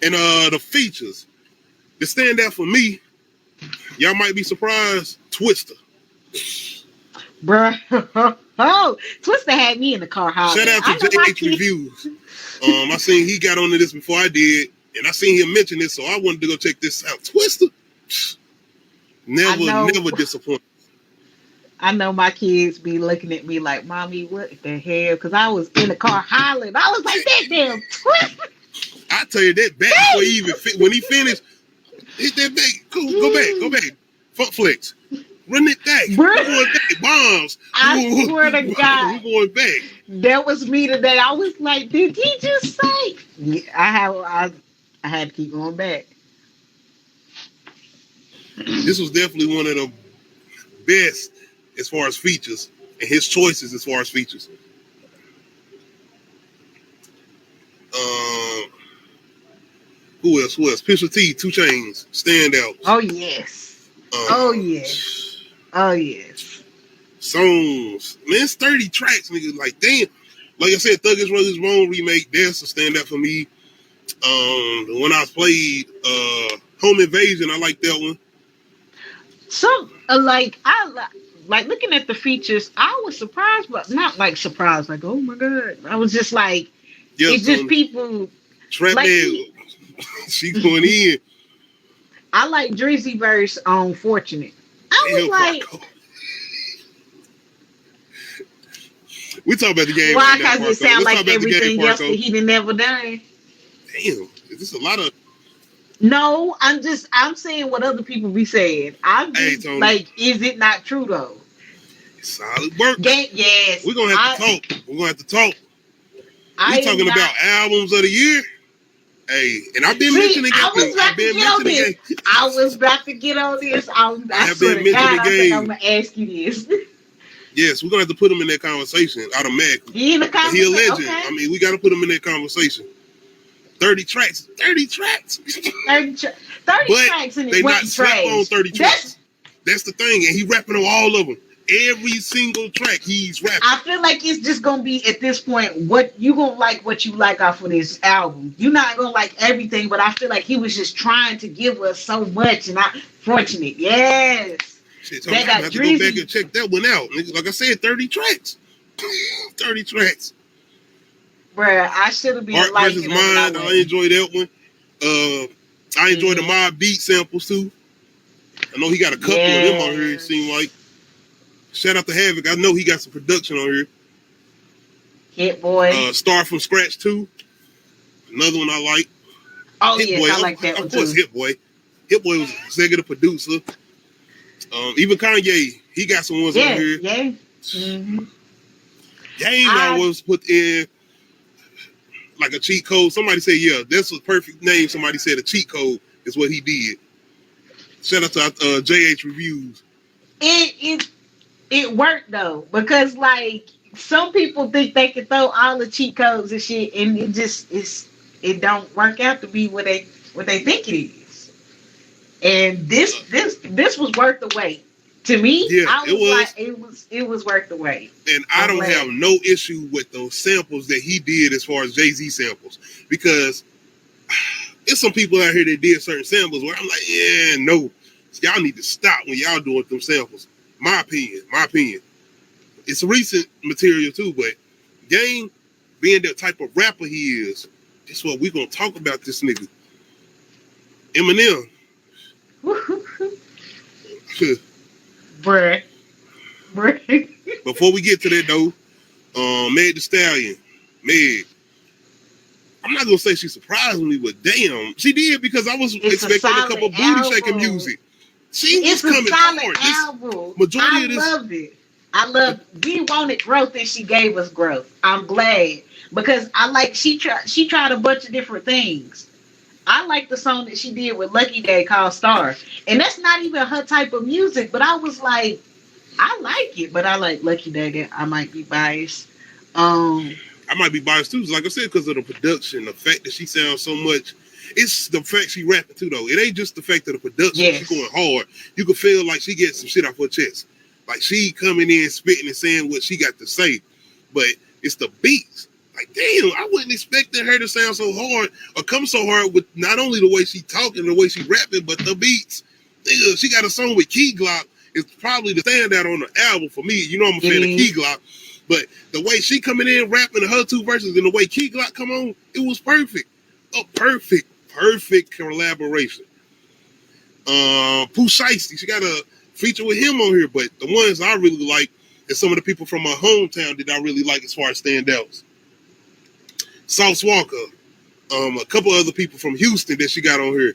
And the features. The stand out for me, y'all might be surprised, Twister. Bruh. Oh, Twister had me in the car hollering. Shout out to JH Reviews. I seen he got onto this before I did, and I seen him mention this, so I wanted to go check this out. Twister. Never disappointed. I know my kids be looking at me like, Mommy, what the hell? Because I was in the car hollering. I was like, that damn Twister. I tell you that back before he even when he finished, hit that back. Go back. FOXX. Run it back. We're going back. Bombs. I swear to God. We're going back. That was me today. I was like, did he just say? Yeah, I had to keep going back. This was definitely one of the best as far as features and his choices as far as features. Who else? Pusha T, 2 Chainz, standouts. Oh yes. Oh yes. Songs. Man, it's 30 tracks, nigga. Like, damn. Like I said, Douglas Rugged's Bone remake, that's a standout for me. The one I played, Home Invasion, I like that one. So, like looking at the features, I was surprised, but not like surprised, like, oh my God. I was just like, it's just people. Trap like Man, she going in. I like Drizzy verse on Fortunate. I was like, we talk about the game. Why? Because it sounds like everything else that he done never done. Damn, is this a lot of? No, I'm saying what other people be saying. I'm just like, is it not true though? Solid work. Yes. We're gonna have to talk. We're gonna have to talk. We're talking about albums of the year. Hey, and I've been mentioning it. I was about to get on this. I have been mentioning the game. I'm gonna ask you this. Yes, we're gonna have to put him in that conversation automatically. He in the conversation. He a legend. Okay. I mean, we got to put him in that conversation. 30 tracks. 30 tracks. 30 tracks and they not slept on 30 tracks. That's the thing, and he rapping on all of them. Every single track he's rapping. I feel like it's just gonna be at this point what you gonna like what you like off of this album. You're not gonna like everything, but I feel like he was just trying to give us so much, and I'm fortunate. Yes. Shit, so I have to go back and check that one out. Like I said, 30 tracks. 30 tracks. Bruh, I should have been Art liking versus Mine. I enjoy that one. I enjoy the Mob Beat samples too. I know he got a couple of them on here. It seemed like. Shout out to Havoc. I know he got some production on here. Hit Boy. Start from Scratch too. Another one I like. Oh Hit Boy. I like that one too. Of course, Hit Boy. Hit Boy was executive producer. Even Kanye, he got some ones on here. Yeah. Mm-hmm. Game always put in like a cheat code. Somebody said, yeah, that's a perfect name. Somebody said a cheat code is what he did. Shout out to JH Reviews. It worked though, because like some people think they can throw all the cheat codes and shit, and it don't work out to be what they think it is. And this was worth the wait. To me, Yeah, I was it was. like, it was worth the wait. And I don't have no issue with those samples that he did as far as Jay-Z samples, because there's some people out here that did certain samples where I'm like, yeah, no, y'all need to stop when y'all doing them samples. My opinion. It's recent material too, but Game, being the type of rapper he is, that's what we gonna talk about this nigga. Eminem. Bruh. Before we get to that though, Meg Thee Stallion. Meg. I'm not gonna say she surprised me, but damn, she did, because I was expecting a couple booty shaking music. She was coming hard. Album. Majority of this. I loved it. We wanted growth and she gave us growth. I'm glad, because I like she tried a bunch of different things. I like the song that she did with Lucky Day called Star. And that's not even her type of music, but I was like, I like it, but I like Lucky Day. I might be biased. I might be biased too, like I said, because of the production, the fact that she sounds so much. It's the fact she rapping too, though. It ain't just the fact of the production. Yes. She's going hard. You can feel like she gets some shit off her chest. Like she coming in, spitting and saying what she got to say. But it's the beats. Like, damn, I wasn't expecting her to sound so hard or come so hard with not only the way she talking, the way she rapping, but the beats. Nigga, she got a song with Key Glock. It's probably the standout on the album for me. You know I'm a fan of Key Glock. But the way she coming in, rapping her two verses, and the way Key Glock come on, it was perfect. A perfect collaboration. Pooh Shiesty, she got a feature with him on here, but the ones I really like is some of the people from my hometown that I really like as far as standouts. Sauce Walker, a couple other people from Houston that she got on here.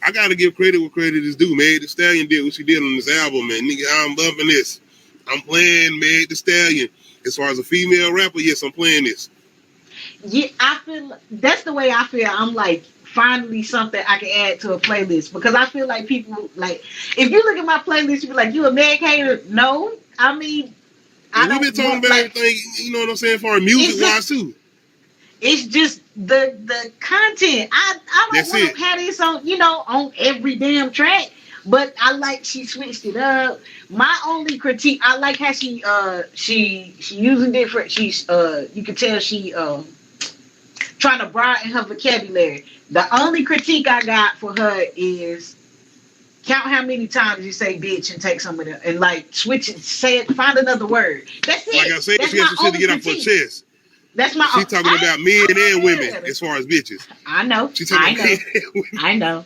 I gotta give credit where credit is due. Meg Thee Stallion did what she did on this album, man. Nigga, I'm bumping this. I'm playing Meg Thee Stallion. As far as a female rapper, yes, I'm playing this. Yeah, I feel that's the way I feel. I'm like, finally something I can add to a playlist, because I feel like people, like, if you look at my playlist, you be like, you a Meg hater? No, I mean, we've been talking about everything, you know what I'm saying, for music wise too. It's just the content. I don't want to have this on, on every damn track. But I like she switched it up. My only critique, I like how she using different. She's you can tell she trying to broaden her vocabulary. The only critique I got for her is count how many times you say bitch and take some of them and like switch it, say it, find another word. That's it. Like I said, she has some shit to get off her chest. That's my. She's talking about men and women as far as bitches. I know. She's talking about men and women. I know.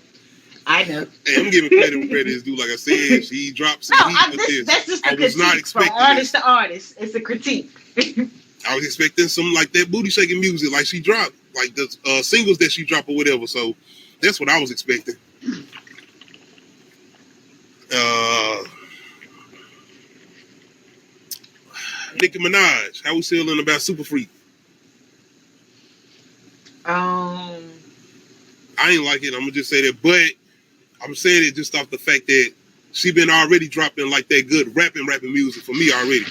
Hey, I'm giving credit where credit is due. Like I said, she dropped some heat with this. That's just a I was not expecting from artist to artist. It's a critique. I was expecting some like that booty shaking music, like she dropped, like the singles that she dropped or whatever. So that's what I was expecting. Nicki Minaj, how we feeling about Super Freak? I ain't like it. I'm gonna just say that, but I'm saying it just off the fact that she been already dropping like that good rapping music for me already.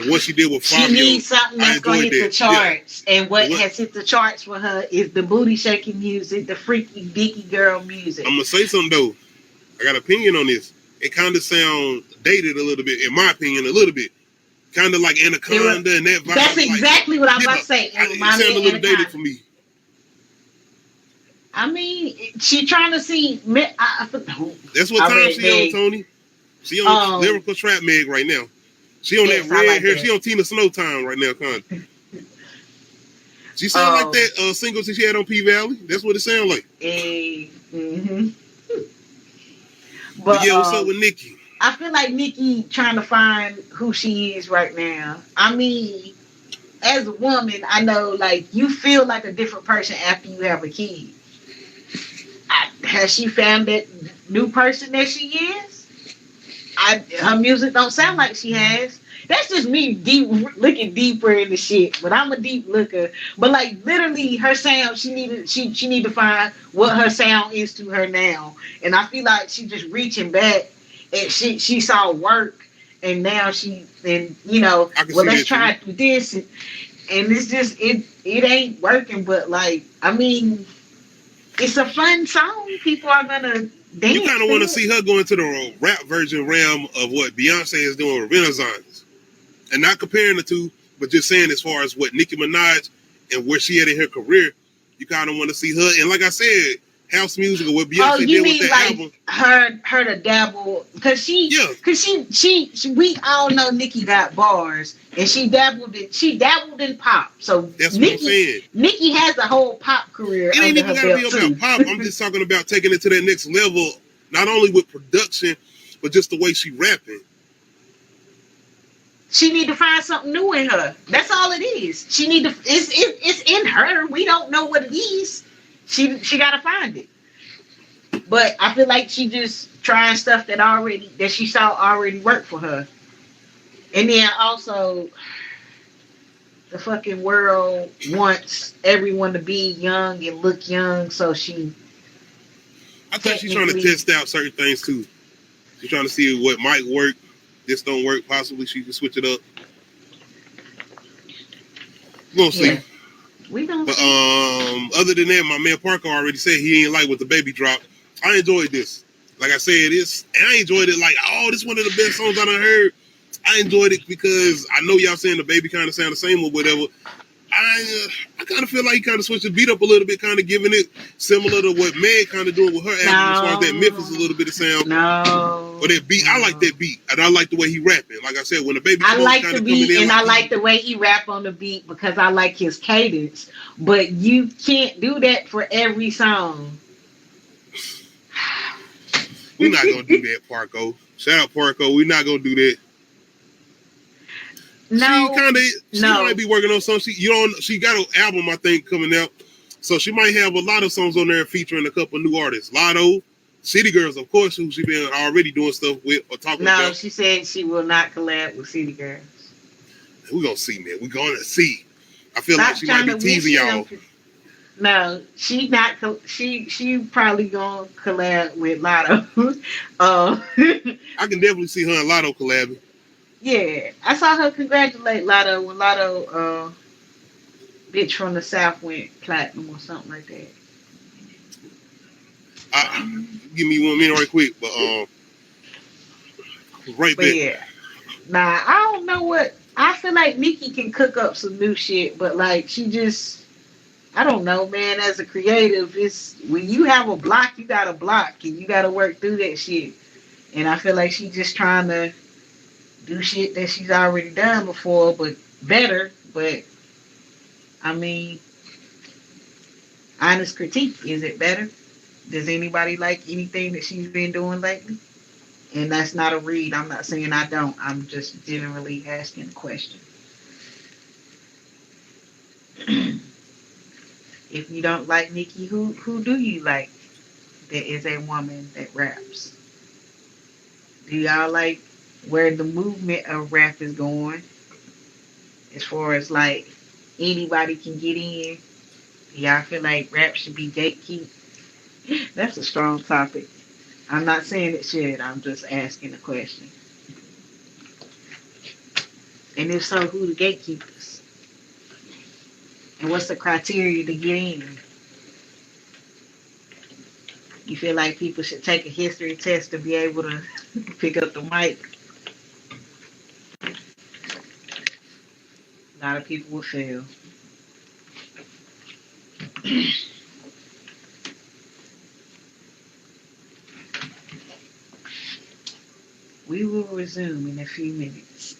What she did with Fabio, she needs something that's gonna hit the charts, and what has hit the charts for her is the booty shaking music, the freaky dicky girl music. I'm gonna say something though. I got an opinion on this. It kind of sounds dated a little bit, in my opinion, a little bit. Kind of like Anaconda and that vibe. That's exactly what I was about to say. It sounded a little dated for me. I mean, she trying to see. That's what time she on, Tony. She on lyrical trap Meg right now. She on that red hair. She on Tina Snow time right now, kind of. She sound like that single that she had on P Valley. That's what it sound like. But yeah, what's up with Nicki? I feel like Nicki trying to find who she is right now. I mean, as a woman, I know like you feel like a different person after you have a kid. Has she found that new person that she is? Her music don't sound like she has. that's just me deep looking deeper into shit. But I'm a deep looker. But like literally, her sound, she need to find what her sound is to her now. And I feel like she just reaching back and she saw work, and now well, let's try it with this, and it's just it ain't working. But like, I mean, it's a fun song. People are gonna dance. You kind of want to see her go into the rap version realm of what Beyonce is doing with Renaissance, and not comparing the two, but just saying as far as what Nicki Minaj and where she at in her career, you kind of want to see her. And like I said, house music or what Beyonce did with that album. Her to dabble, because we all know Nicki got bars, and she dabbled in pop. So that's what I'm saying. Nicki has a whole pop career. It ain't even gotta be about pop. I'm just talking about taking it to that next level, not only with production, but just the way she rapping. She need to find something new in her. That's all it is. She need to. It's in her. We don't know what it is. She gotta find it. But I feel like she just trying stuff that she saw already work for her. And then also, the fucking world wants everyone to be young and look young, so I think she's trying to test out certain things too. She's trying to see what might work. This don't work. Possibly she can switch it up. We'll see. Yeah. We don't. But other than that, my man Parker already said he ain't like with the baby drop. I enjoyed this. Like I said, I enjoyed it like, this is one of the best songs I done heard. I enjoyed it because I know y'all saying the baby kind of sound the same or whatever. I kind of feel like he kind of switched the beat up a little bit, kind of giving it similar to what Meg kind of doing with her album as far as that Memphis a little bit of sound. No. But that beat, I like that beat. And I like the way he rapping. Like I said, when the baby I like the beat, and I like the way he rap on the beat because I like his cadence. But you can't do that for every song. We're not going to do that, Parko. Shout out, Parko. We're not going to do that. No, she might be working on something. She got an album, I think, coming out. So she might have a lot of songs on there featuring a couple of new artists. Lotto, City Girls, of course, who she been already doing stuff with or talking about. No, she said she will not collab with City Girls. We're going to see, man. We're going to see. I feel like she might be teasing y'all. No, she not. She probably gonna collab with Lotto. I can definitely see her and Lotto collabing. Yeah, I saw her congratulate Lotto when Lotto, bitch from the South went platinum or something like that. Give me 1 minute right quick, but right back. Yeah, nah, I don't know what. I feel like Nicki can cook up some new shit, but like she just. I don't know, man. As a creative, it's when you have a block, you got a block, and you got to work through that shit. And I feel like she's just trying to do shit that she's already done before, but better. But I mean, honest critique: is it better? Does anybody like anything that she's been doing lately? And that's not a read. I'm not saying I don't. I'm just generally asking a question. If you don't like Nicki, who do you like that is a woman that raps? Do y'all like where the movement of rap is going? As far as like anybody can get in? Do y'all feel like rap should be gatekeep? That's a strong topic. I'm not saying it should. I'm just asking a question. And if so, who the gatekeepers? And what's the criteria to get in? You feel like people should take a history test to be able to pick up the mic? A lot of people will fail. We will resume in a few minutes.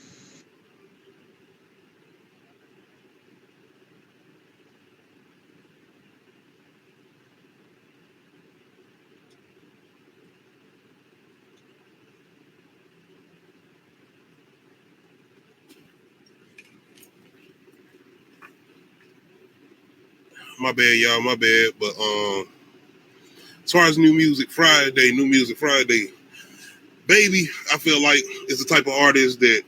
My bad, y'all. My bad. But as far as New Music Friday, Baby, I feel like is the type of artist that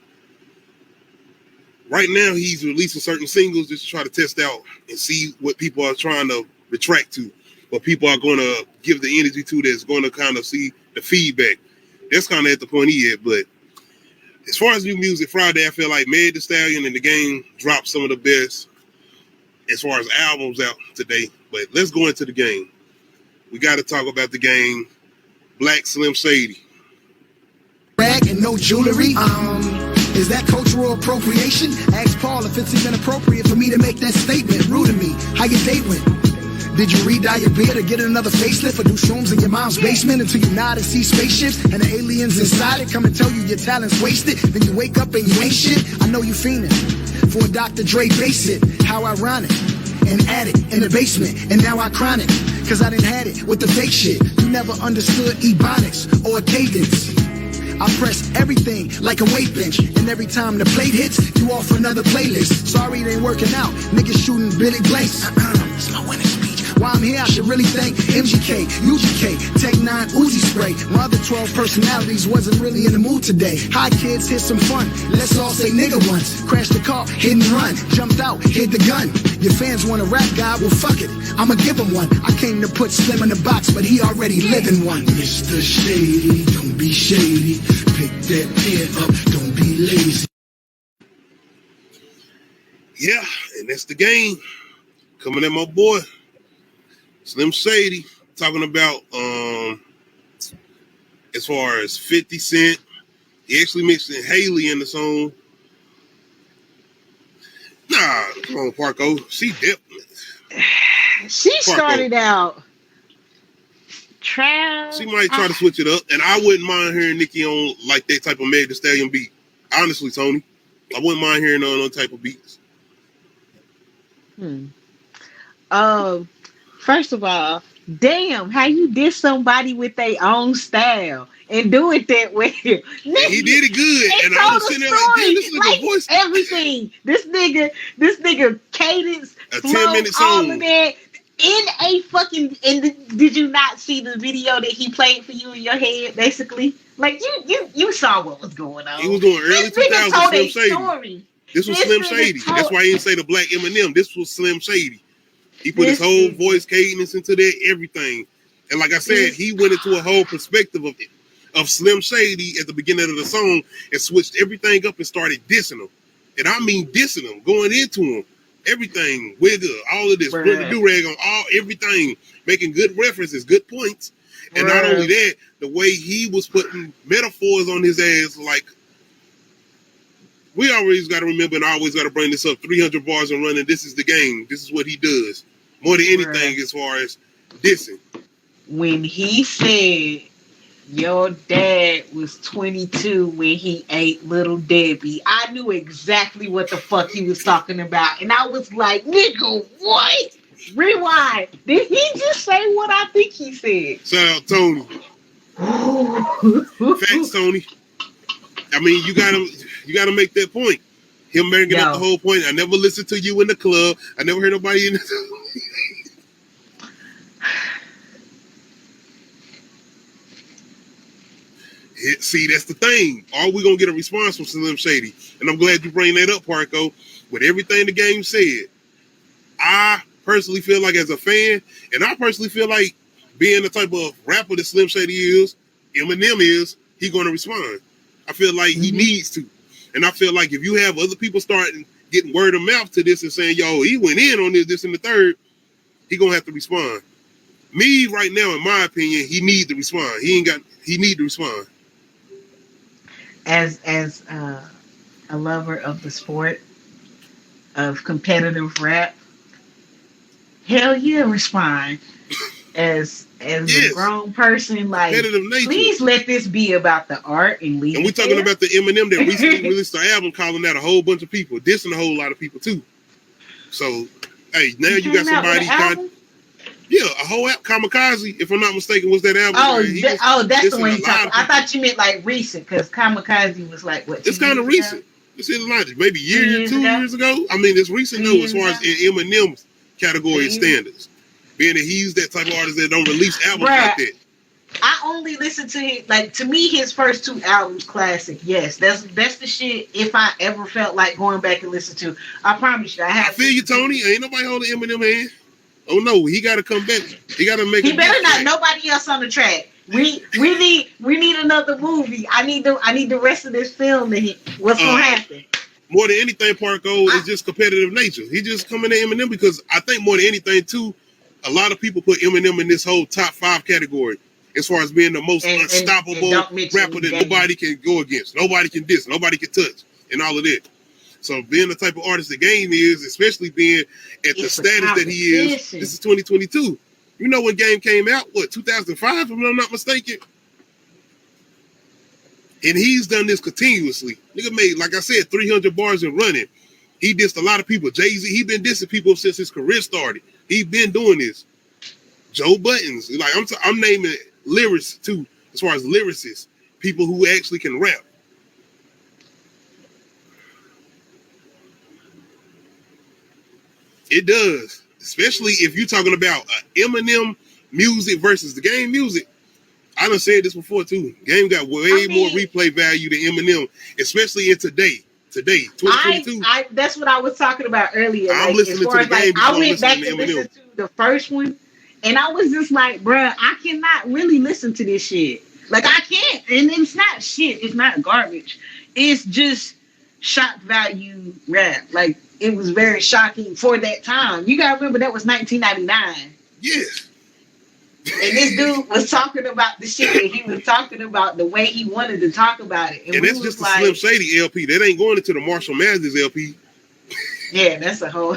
Right now, he's releasing certain singles just to try to test out and see what people are trying to retract to, what people are going to give the energy to, that's going to kind of see the feedback. That's kind of at the point he at. But as far as new music, Friday, I feel like Meg Thee Stallion and The Game dropped some of the best as far as albums out today. But let's go into The Game. We got to talk about The Game. Black Slim Shady. Rag and no jewelry. Is that cultural appropriation? Ask Paul if it's even appropriate for me to make that statement. Rude to me. How your date went? Did you re-dye your beard or get another facelift or do shrooms in your mom's basement until you nod and see spaceships and the aliens inside it come and tell you your talent's wasted? Then you wake up and you ain't shit. I know you fiending for a Dr. Dre base it. How ironic. And add it in the basement, and now I chronic, cause I didn't had it with the fake shit. You never understood ebonics or cadence. I press everything like a weight bench, and every time the plate hits, you offer another playlist. Sorry it ain't working out, niggas shooting Billy Blanks. It's my winning speech. While I'm here, I should really thank MGK, UGK, Tech 9, Uzi Spray. My other 12 personalities wasn't really in the mood today. Hi kids, here's some fun. Let's all say nigga once. Crashed the car, hit and run. Jumped out, hid the gun. Your fans want a rap guy? Well, fuck it. I'ma give him one. I came to put Slim in the box, but he already live in one. Mr. Shady, don't be shady. Pick that pen up, don't be lazy. Yeah, and that's The Game. Coming at my boy, Slim Shady, talking about as far as 50 Cent. He actually mixed in Haley in the song. Nah, come on, Parko. She started out trap. She might try to switch it up, and I wouldn't mind hearing Nicki on like that type of Meg Thee Stallion beat. Honestly, Tony, I wouldn't mind hearing on those type of beats. First of all, damn, how you diss somebody with their own style and do it that way? He did it good, and I was sitting there like, damn, this nigga voice. Everything. This nigga cadence, a flow, 10-minute song. all of that. In a fucking, did you not see the video that he played for you in your head? Basically, like you saw what was going on. He was doing early 2000s Slim Shady. Story. This was Slim Shady. That's why he didn't say the Black Eminem. This was Slim Shady. He put his whole voice cadence into that, everything. And like I said, he went into a whole perspective of Slim Shady at the beginning of the song and switched everything up and started dissing him. And I mean dissing him, going into him. Everything, Wigger, all of this, putting the do-rag on everything, making good references, good points. And not only that, the way he was putting metaphors on his ass, like, we always got to remember and always got to bring this up, 300 bars and running, this is The Game. This is what he does. More than anything as far as dissing. When he said, your dad was 22 when he ate Little Debbie, I knew exactly what the fuck he was talking about. And I was like, nigga, what? Rewind. Did he just say what I think he said? Shout out Tony. Facts, Tony. I mean, you gotta make that point. Him making up the whole point. I never listened to you in the club. I never heard nobody in the See, that's the thing. Are we gonna get a response from Slim Shady? And I'm glad you bring that up, Parko. With everything The Game said, I personally feel like as a fan, and I personally feel like being the type of rapper that Slim Shady is, Eminem is, he's gonna respond. I feel like he needs to. And I feel like if you have other people starting getting word of mouth to this and saying, yo, he went in on this and the third, he gonna have to respond. Me right now, in my opinion, he need to respond. He need to respond. As a lover of the sport of competitive rap, hell yeah, respond. As a grown person, like, please let this be about the art and leave. And we're talking about the Eminem that recently released an album calling out a whole bunch of people, dissing a whole lot of people too. So, hey, now you got somebody a whole album, Kamikaze, if I'm not mistaken, was that album? That's the one you talking. I thought you meant like recent, because Kamikaze was like what? It's kind of recent. It's in line, maybe two years ago. I mean, it's recent though, as far as in Eminem's category standards. Being that he's that type of artist that don't release albums like that. I only listen to him, like, to me, his first 2 albums classic. Yes, that's the shit. If I ever felt like going back and listen to, I promise you, I feel you, Tony. Ain't nobody holding Eminem hand. Oh no, he got to come back. He got to make. He better not. Nobody else on the track. We need another movie. I need the rest of this film to hit. What's gonna happen? More than anything, Parko is just competitive nature. He just coming to Eminem because I think more than anything too, a lot of people put Eminem in this whole top 5 category as far as being the most unstoppable rapper that nobody can go against, nobody can diss, nobody can touch, and all of that. So being the type of artist the Game is, especially being at the status that he is, this is 2022. You know when Game came out, what, 2005, if I'm not mistaken? And he's done this continuously. Nigga made, like I said, 300 bars and running. He dissed a lot of people. Jay-Z, he been dissing people since his career started. He been doing this. Joe Buttons, like I'm naming lyrics too, as far as lyricists, people who actually can rap. It does, especially if you're talking about Eminem music versus the Game music. I done said this before too. Game got way more replay value than Eminem, especially in today, 2022. That's what I was talking about earlier. I'm listening to the Game. I went back and listened to the first one, and I was just like, bruh, I cannot really listen to this shit. Like, I can't. And it's not shit. It's not garbage. It's just shock value rap. Like, it was very shocking for that time. You gotta remember that was 1999. Yes. And this dude was talking about the shit that he was talking about the way he wanted to talk about it. And that's just the Slim Shady LP. That ain't going into the Marshall Mathers LP. Yeah, that's a whole...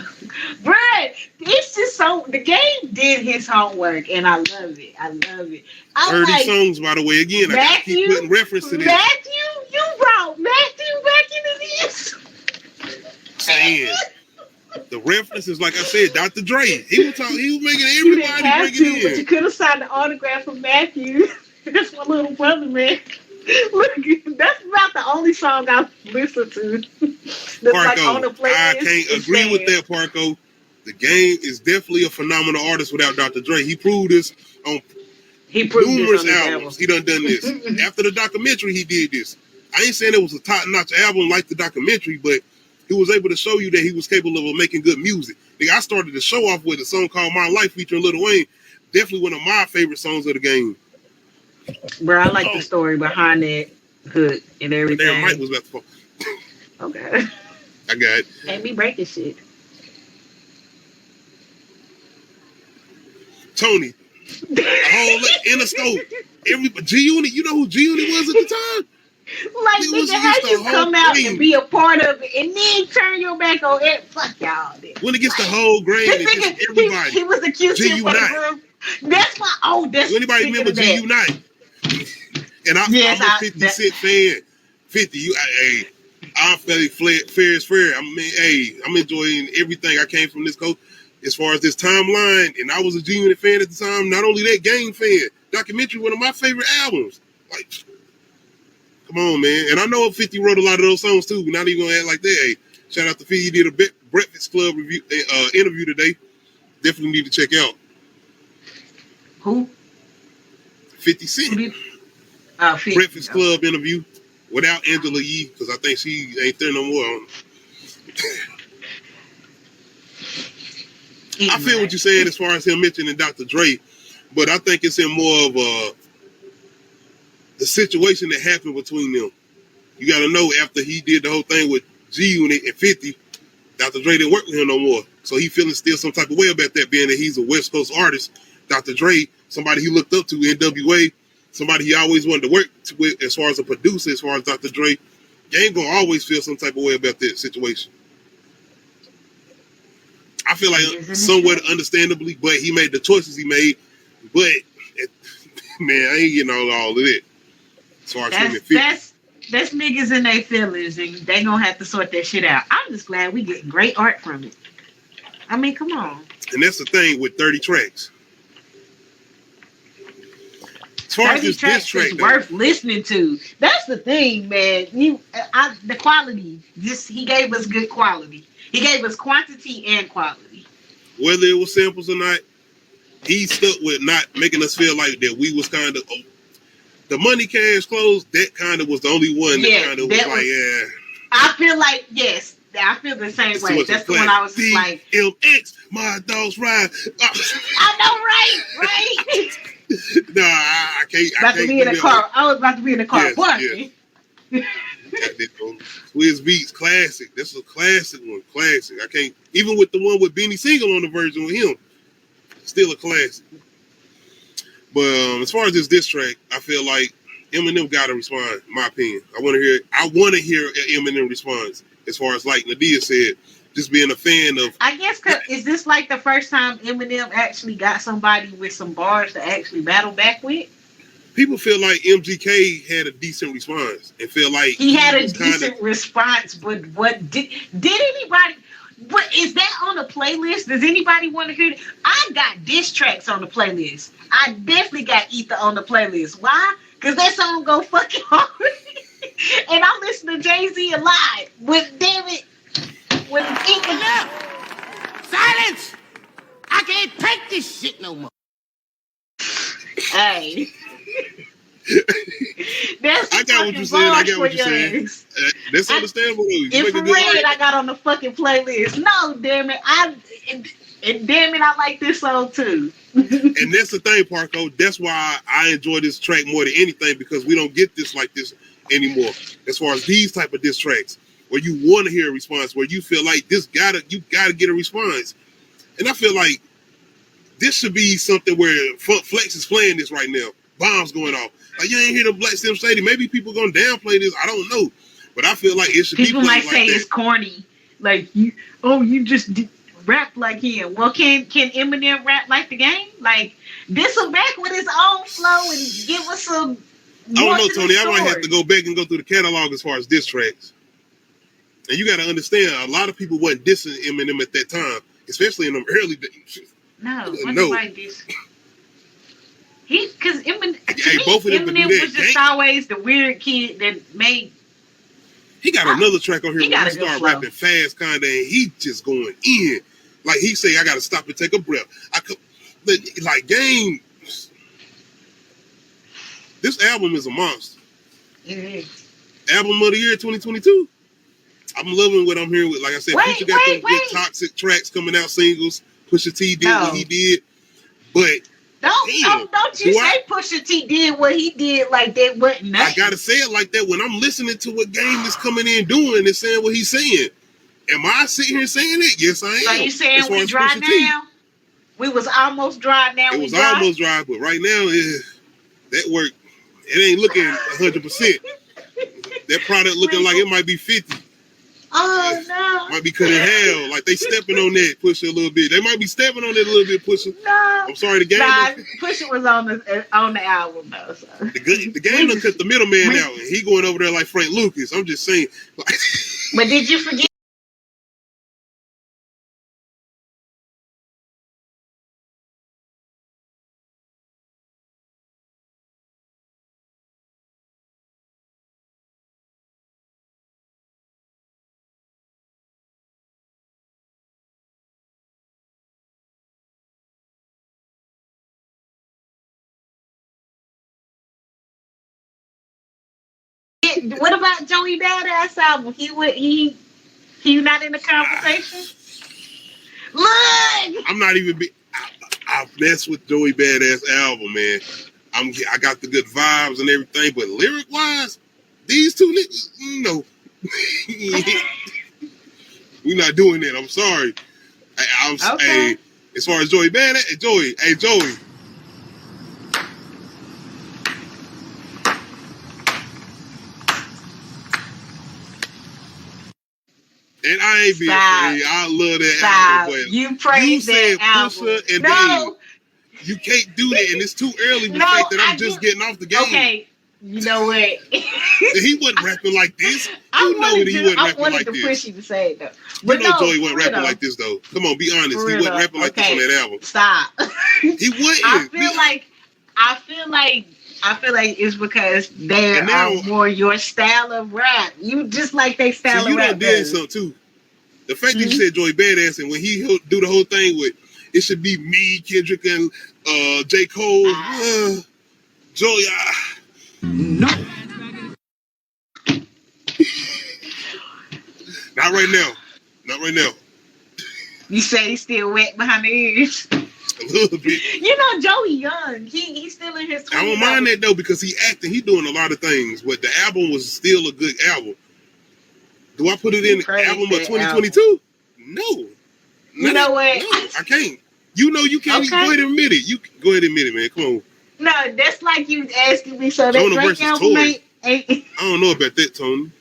Bruh, it's just so... The Game did his homework, and I love it. I love it. I heard these songs, by the way, again. Matthew, I gotta keep putting reference to this. Mathew, you brought Mathew back into this? Saying... The references, like I said, Dr. Dre. He was making everybody bring it in. But you could have signed the autograph for Matthew. That's my little brother, man. Look, that's about the only song I listen to. That's Parko, like on the playlist. I can't agree with that, Parko. The Game is definitely a phenomenal artist without Dr. Dre. He proved this on numerous albums. He done this. After the documentary, he did this. I ain't saying it was a top-notch album like the documentary, but he was able to show you that he was capable of making good music. I started the show off with a song called My Life featuring Lil Wayne. Definitely one of my favorite songs of the Game. Bro, I like the story behind that hood and everything. Damn, Mike was about to fall. Okay. I got it. Made me break this shit. Tony. A whole Interscope. G-Unit, you know who G-Unit was at the time? Like, nigga, how you come out and be a part of it and then turn your back on it? Fuck y'all. When it gets the whole grain, it gets everybody. He was the QT for the group. That's my that's anybody remember G-Unite? And I'm a 50 Cent fan. 50, I'm fair is fair. I mean, I'm enjoying everything. I came from this coach as far as this timeline, and I was a G-Unit fan at the time. Not only that, Game fan. Documentary, one of my favorite albums. Like, come on, man. And I know 50 wrote a lot of those songs too. We're not even gonna act like that. Hey, shout out to 50. He did a Breakfast Club interview today. Definitely need to check out. Who? 50 Cent. 50. Breakfast Club interview without Angela Yee, because I think she ain't there no more. I feel what you're saying as far as him mentioning Dr. Dre, but I think it's in more of the situation that happened between them. You got to know after he did the whole thing with G-Unit and 50, Dr. Dre didn't work with him no more. So he feeling still some type of way about that, being that he's a West Coast artist. Dr. Dre, somebody he looked up to, NWA, somebody he always wanted to work with as far as a producer, as far as Dr. Dre. Game gonna always feel some type of way about that situation. I feel like somewhat understandably, but he made the choices he made. But, man, I ain't getting all of it. As far as him and 50. That's niggas in their feelings, and they gonna have to sort that shit out. I'm just glad we getting great art from it. I mean, come on. And that's the thing with 30 tracks. As far as this track is worth listening to. That's the thing, man. The quality. He gave us good quality. He gave us quantity and quality. Whether it was samples or not, he stuck with not making us feel like that we was kind of the Money Cash clothes. That kind of was the only one that kind of was like, yeah. I feel like yes. I feel the same way. That's the one I was just like DMX, my dogs ride. I know, right? No, I can't. About to be in the car. I was about to be in the car. Barking. Swizz Beatz, classic. This is a classic one. Classic. I can't. Even with the one with Benny Siegel on the version with him, still a classic. But as far as this diss track, I feel like Eminem got to respond. In my opinion, I want to hear an Eminem response. As far as like Nadia said, just being a fan of. I guess is this like the first time Eminem actually got somebody with some bars to actually battle back with? People feel like MGK had a decent response and feel like he had a decent response, but what did anybody? What is that on the playlist? Does anybody want to hear it? I got diss tracks on the playlist. I definitely got Ether on the playlist. Why? Because that song go fucking hard. And I listen to Jay-Z a lot. With damn it, with Silence! I can't take this shit no more. Hey. I got what you're saying. I got what you're saying. That's understandable. Infrared I got on the fucking playlist. No, damn it. And damn it, I like this song too. And that's the thing, Parko. That's why I enjoy this track more than anything, because we don't get this like this anymore. As far as these type of diss tracks, where you want to hear a response, where you feel like you gotta get a response. And I feel like this should be something where Flex is playing this right now. Bombs going off. Like, you ain't hear the Black Slim Shady. Maybe people gonna downplay this. I don't know. But I feel like it should people be might like say that. It's corny. Like, you just rap like him. Well, can Eminem rap like the Game? Like, diss him back with his own flow and give us some. I don't know, Tony. I might have to go back and go through the catalog as far as diss tracks. And you got to understand, a lot of people wasn't dissing Eminem at that time, especially in them early days. No, nobody diss. Because Eminem was just always the weird kid that made. He got another track on here where he started rapping fast, kind of, and he just going in. Like he say, I got to stop and take a breath. Like Game. This album is a monster. It is. Album of the year 2022. I'm loving what I'm hearing with. Like I said, Pusha got those good toxic tracks coming out, singles. Pusha T did what he did, but don't you say Pusha T did what he did like that wasn't nothing. I gotta say it like that when I'm listening to what Game is coming in doing and saying what he's saying. Am I sitting here saying it? Yes, I am. So you saying we dry now? We was almost dry now. It was almost dry, but right now that work. It ain't looking 100%. That product looking like it might be 50. Oh no! Might be cut in half. Like they stepping on that Pusha a little bit. They might be stepping on it a little bit, Pusha. No, I'm sorry, the Game. Pusha was on the album though. So. The Game done cut the middleman out, and he going over there like Frank Lucas. I'm just saying. But did you forget? What about Joey Badass album? He not in the conversation? Look! I'm not even I mess with Joey Badass album, man. I got the good vibes and everything, but lyric wise, these two niggas, no. We're not doing that. I'm sorry. Hey, as far as Joey Badass, Joey. And I ain't being funny. I love that album. But you praise that album. And no. You can't do that, and it's too early to say that I'm just getting off the game. Okay, you know what? He wasn't rapping like this. I wanted to push you to say it, though. But Joey wasn't rapping like this, though. Come on, be honest. He wasn't rapping like this on that album. Stop. He wasn't. I feel like it's because they are more your style of rap. You just like they style of rap. You done did something too. The fact that you said Joey Badass, and when he do the whole thing with it should be me, Kendrick, and J. Cole, Joey. No. Not right now. Not right now. You say he's still wet behind the ears. A little bit. You know, Joey Young. He's still in his 20s. I don't mind that though because he acting. He doing a lot of things, but the album was still a good album. Do I put it in the album of 2022? No. You know what? No, I can't. You know you can't. Okay. Go ahead and admit it. You go ahead and admit it, man. Come on. No, that's like you asking me. So that Jonah Drake versus album Tory. ain't. I don't know about that, Tony.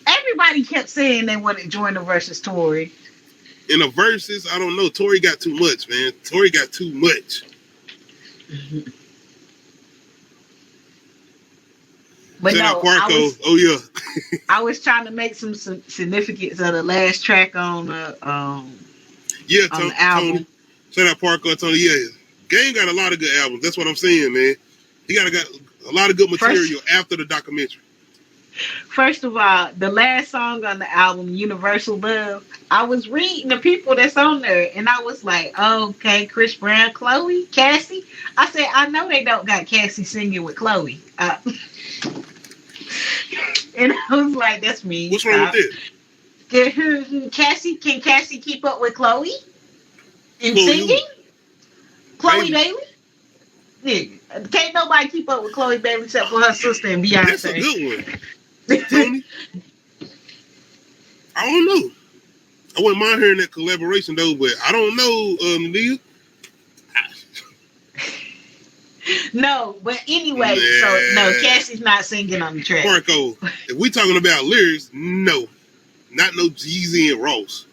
Everybody kept saying they wanted Joyner versus Tory. In the verses, I don't know. Tory got too much, man. Tory got too much. But Shout no, out Parco. Oh yeah. I was trying to make some significance of the last track on the Yeah, on the album. Tony. Shout out Parco, Tony. Yeah, Game got a lot of good albums. That's what I'm saying, man. He got a lot of good material after the documentary. First of all, the last song on the album, Universal Love, I was reading the people that's on there, and I was like, oh, okay, Chris Brown, Chloe, Cassie. I said, I know they don't got Cassie singing with Chloe. And I was like, that's me. What's wrong with that? Cassie, can Cassie keep up with Chloe in singing? Chloe Bailey? Yeah. Can't nobody keep up with Chloe Bailey except for her sister and Beyonce. That's a good one. Tony, I don't know. I wouldn't mind hearing that collaboration though, but I don't know, Neil. No, but anyway, so no, Cassie's not singing on the track. Marco, if we talking about lyrics, no, not no Jeezy and Ross.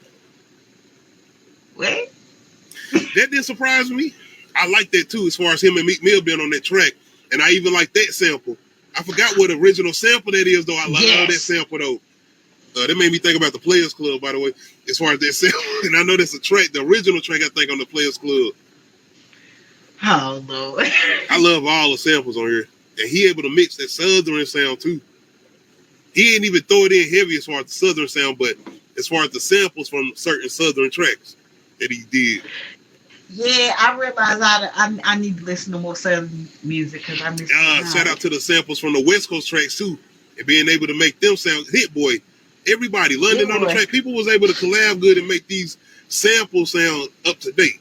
What? That didn't surprise me. I like that too, as far as him and Meek Mill being on that track, and I even like that sample. I forgot what original sample that is, though. I love that sample, though. That made me think about the Players Club, by the way, as far as that sample. And I know that's a track, the original track, I think, on the Players Club. Oh, Lord. I love all the samples on here. And he able to mix that Southern sound, too. He didn't even throw it in heavy as far as the Southern sound, but as far as the samples from certain Southern tracks that he did. Yeah, I realize I need to listen to more Southern music because I miss shout out to the samples from the West Coast tracks too, and being able to make them sound Hit Boy. Everybody, London on the track, people was able to collab good and make these samples sound up to date.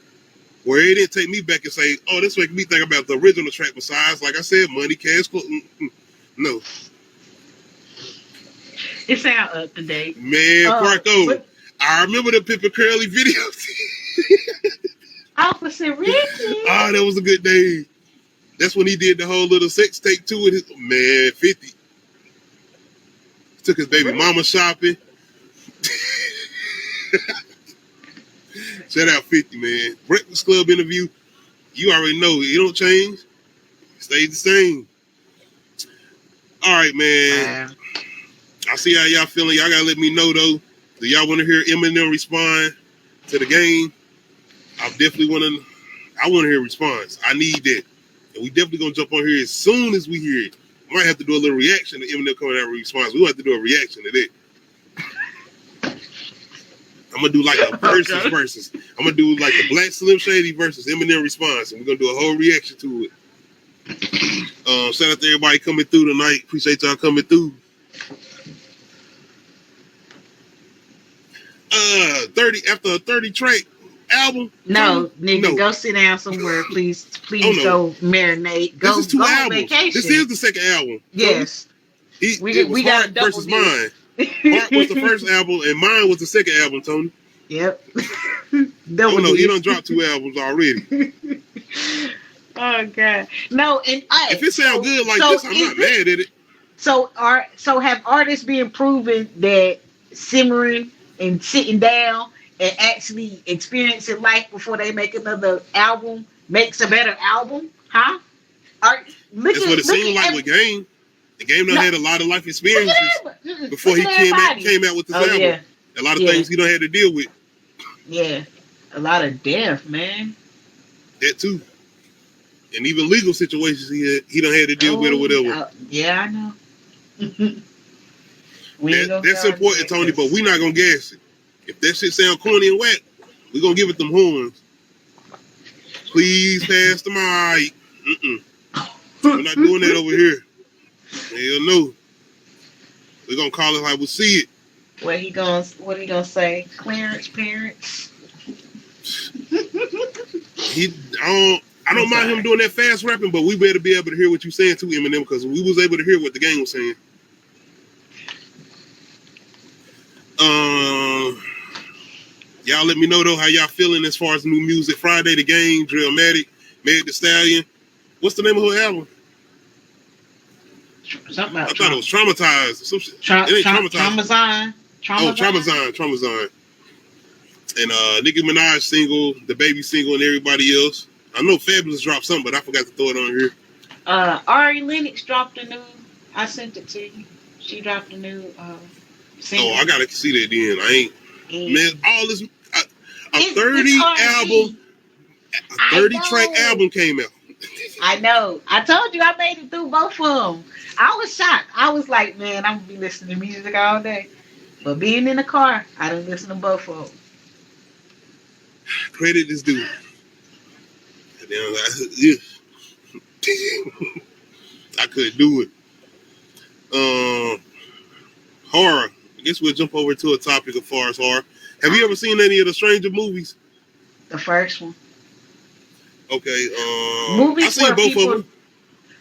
Where it didn't take me back and say, "Oh, this make me think about the original track." Besides, like I said, Money, Cash, no. It sound up to date, man. Parco, I remember the Pippa Curly videos. Opposite Ricky. Ah, that was a good day. That's when he did the whole little sex tape too with his man 50. Took his baby mama shopping. Shout out 50, man. Breakfast Club interview. You already know it don't change. It stays the same. All right, man. I see how y'all feeling. Y'all gotta let me know though. Do y'all want to hear Eminem respond to the game? I definitely want to hear a response. I need that. And we definitely going to jump on here as soon as we hear it. We might have to do a little reaction to Eminem coming out with a response. We'll have to do a reaction to that. I'm going to do like a versus. I'm going to do like the Black Slim Shady versus Eminem response. And we're going to do a whole reaction to it. Shout out to everybody coming through tonight. Appreciate y'all coming through. 30 after a 30 track album? No, nigga, go sit down somewhere, please. Please go marinate. Go, this is 2 go albums. on vacation. This is the second album. Yes. We got Heart versus Mine. Heart was the first album, and Mine was the second album, Tony. Yep. Oh no, he done dropped 2 albums already. Oh God. No, and if it sounds good like this, I'm not mad at it. So have artists been proven that simmering and sitting down and actually experiencing life before they make another album makes a better album, huh? That's what it seemed like with Game. The Game done had a lot of life experiences before he came out with this album. Yeah. A lot of things he done had to deal with. Yeah, a lot of death, man. That too, and even legal situations he done had to deal with or whatever. Yeah, I know. That's important, Tony. But we not gonna gas it. If that shit sound corny and whack, we gonna give it them horns. Please pass the mic. We're not doing that over here. Hell no. We're gonna call it how we see it. What he gonna say? Clarence parents. I don't mind him doing that fast rapping, but we better be able to hear what you're saying too, Eminem, because we was able to hear what the gang was saying. Y'all let me know though how y'all feeling as far as new music. Friday, the Game, DRILLMATIC, Meg Thee Stallion. What's the name of her album? Something about I thought it was Traumatized. Some shit. It ain't Traumatized. Traumazine. And Nicki Minaj single, the baby single, and everybody else. I know Fabulous dropped something, but I forgot to throw it on here. Ari Lennox dropped a new. I sent it to you. She dropped a new single. Oh, I gotta see that then. I ain't man. All this a 30 album, a 30-track album came out. I know. I told you I made it through both of them. I was shocked. I was like, man, I'm gonna be listening to music all day. But being in the car, I didn't listen to both of them. Credit is due. I couldn't do it. Horror. I guess we'll jump over to a topic as far as horror. Have you ever seen any of the Stranger movies? The first one. Okay. Movies I've seen both of them.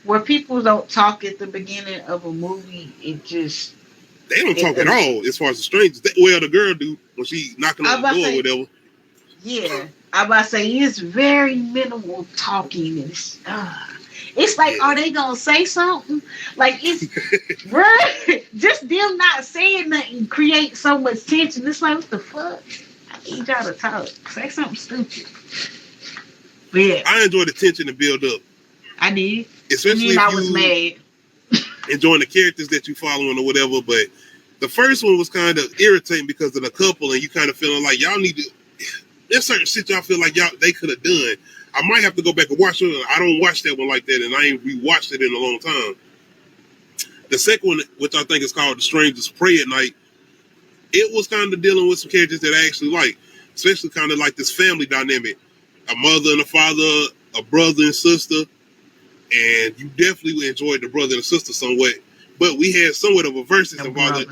Where people don't talk at the beginning of a movie, it just... They don't talk at all as far as the strangers. Well, the girl do when she knocking on the door or whatever. Yeah. I'm about to say, it's very minimal talking. It's like, are they going to say something? Like, it's... bruh, just them not saying nothing create so much tension. It's like, what the fuck? I need y'all to talk. Say something stupid. But yeah. I enjoy the tension and build up. I did. Especially if I was mad. Enjoying the characters that you following or whatever. But the first one was kind of irritating because of the couple, and you kind of feeling like y'all need to. There's certain shit y'all feel like they could have done. I might have to go back and watch it. I don't watch that one like that, and I ain't rewatched it in a long time. The second one, which I think is called The Strangers Pray at Night, it was kind of dealing with some characters that I actually like, especially kind of like this family dynamic. A mother and a father, a brother and sister, and you definitely enjoyed the brother and sister somewhat. But we had somewhat of a versus involving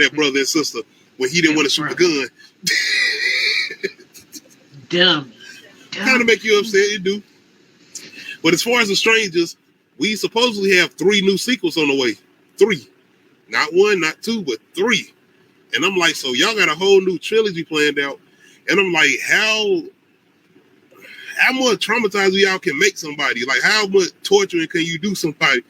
that brother and sister when he didn't want to shoot the gun. Dumb. Kind of make you upset, it do. But as far as The Strangers, we supposedly have 3 new sequels on the way. 3. Not 1, not 2, but 3. And I'm like, so y'all got a whole new trilogy planned out. And I'm like, how much traumatized y'all can make somebody? Like, how much torturing can you do somebody?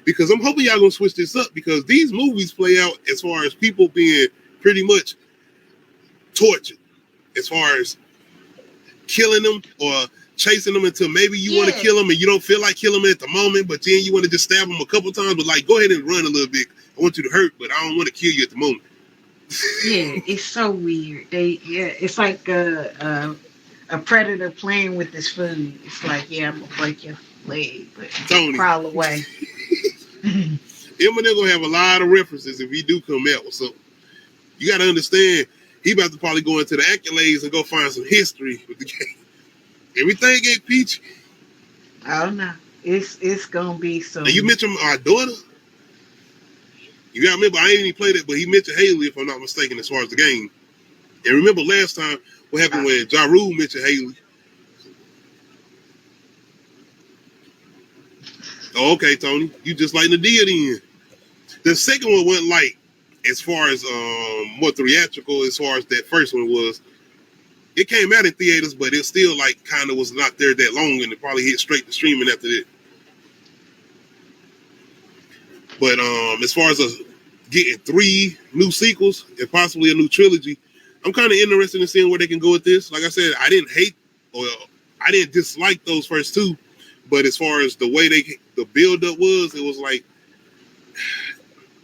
Because I'm hoping y'all gonna switch this up, because these movies play out as far as people being pretty much tortured, as far as killing them or chasing them until maybe you want to kill them and you don't feel like killing them at the moment, but then you want to just stab them a couple times, but like, go ahead and run a little bit. I want you to hurt, but I don't want to kill you at the moment. Yeah, it's so weird. It's like a predator playing with his food. It's like, yeah, I'm gonna break your leg, but Tony, crawl away. Eminem gonna have a lot of references if he do come out with something. You gotta understand, he about to probably go into the accolades and go find some history with the game. Everything ain't peachy. I don't know. It's gonna be so. Now you mentioned our daughter. You gotta remember, I ain't even played it, but he mentioned Haley, if I'm not mistaken, as far as the game. And remember last time what happened when Ja Rule mentioned Haley. Oh, okay, Tony. You just like the deal then. The second one went like, as far as more theatrical, as far as that first one was. It came out in theaters, but it still like kind of was not there that long, and it probably hit straight to streaming after that. But as far as getting 3 new sequels and possibly a new trilogy, I'm kind of interested in seeing where they can go with this. Like I said, I didn't dislike those first 2, but as far as the way the build up was, it was like,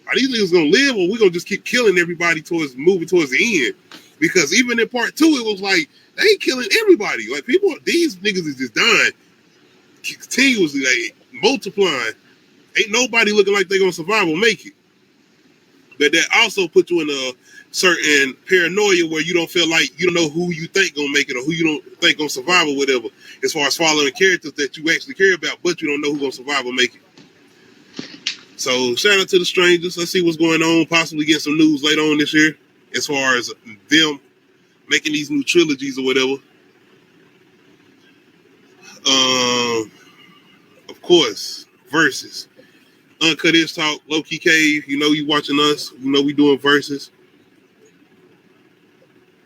are these niggas gonna live, or we gonna just keep killing everybody moving towards the end? Because even in part 2, it was like they ain't killing everybody. Like these niggas is just dying continuously, like multiplying. Ain't nobody looking like they gonna survive or make it. But that also put you in a certain paranoia where you don't feel like you don't know who you think gonna make it or who you don't think gonna survive or whatever. As far as following characters that you actually care about, but you don't know who gonna survive or make it. So shout out to the strangers. Let's see what's going on. Possibly get some news later on this year as far as them making these new trilogies or whatever. Of course, versus Uncut Is Talk, Low Key Cave. You know you watching us. You know we doing versus.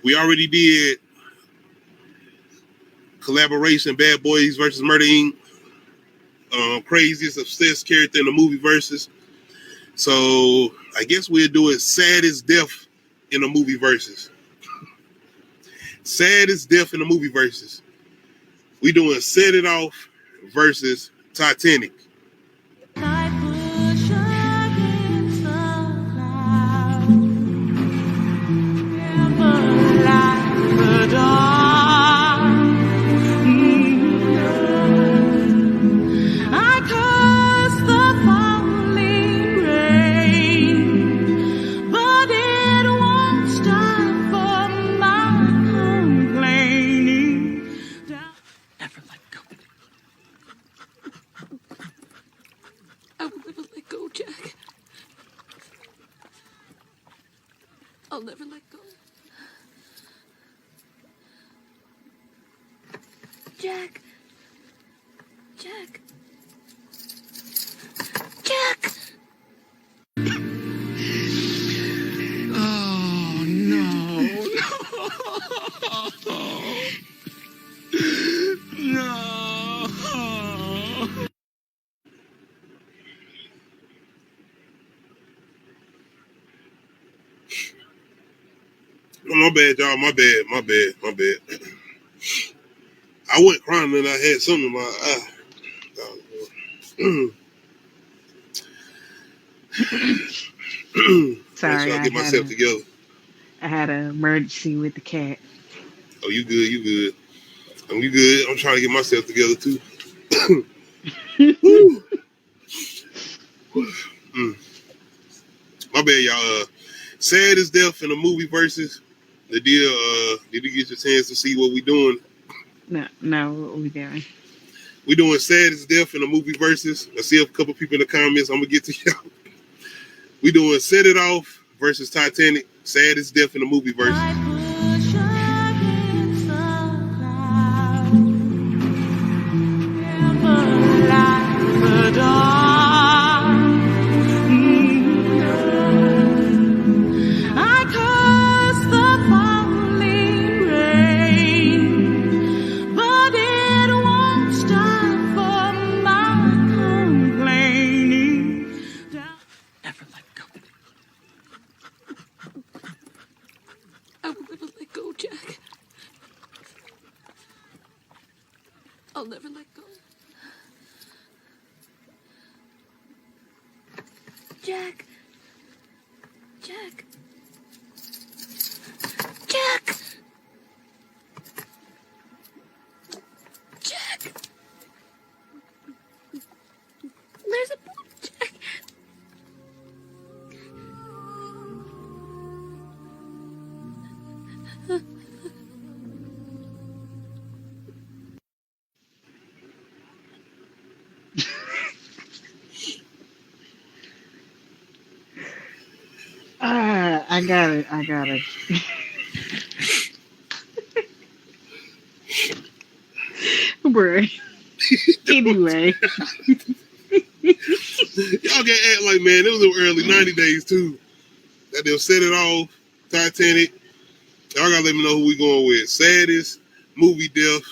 We already did collaboration Bad Boys versus Murder Inc. Craziest obsessed character in the movie versus. So I guess we'll do it saddest death in the movie versus. Saddest death in the movie versus. We doing Set It Off versus Titanic. I'll never let go. Jack. Jack. Jack. Oh, no. No. My bad, y'all. My bad. I went crying and I had something in my eye. Sorry, I get myself together. I had an emergency with the cat. Oh, you good? You good? I'm trying to get myself together too. My bad, y'all. Saddest death in the movie versus. The deal. Did you get your chance to see what we doing? No, what we doing? We doing saddest death in the movie versus. I see a couple people in the comments. I'm gonna get to y'all. We doing Set It Off versus Titanic. Saddest death in the movie versus. I'll never let go. Jack. Jack. Jack. Jack. There's a boat, Jack. I got it. Bruh. Anyway. Y'all can act like, man, it was the early 90 days too. That they'll Set It Off, Titanic. Y'all gotta let me know who we going with. Saddest movie death.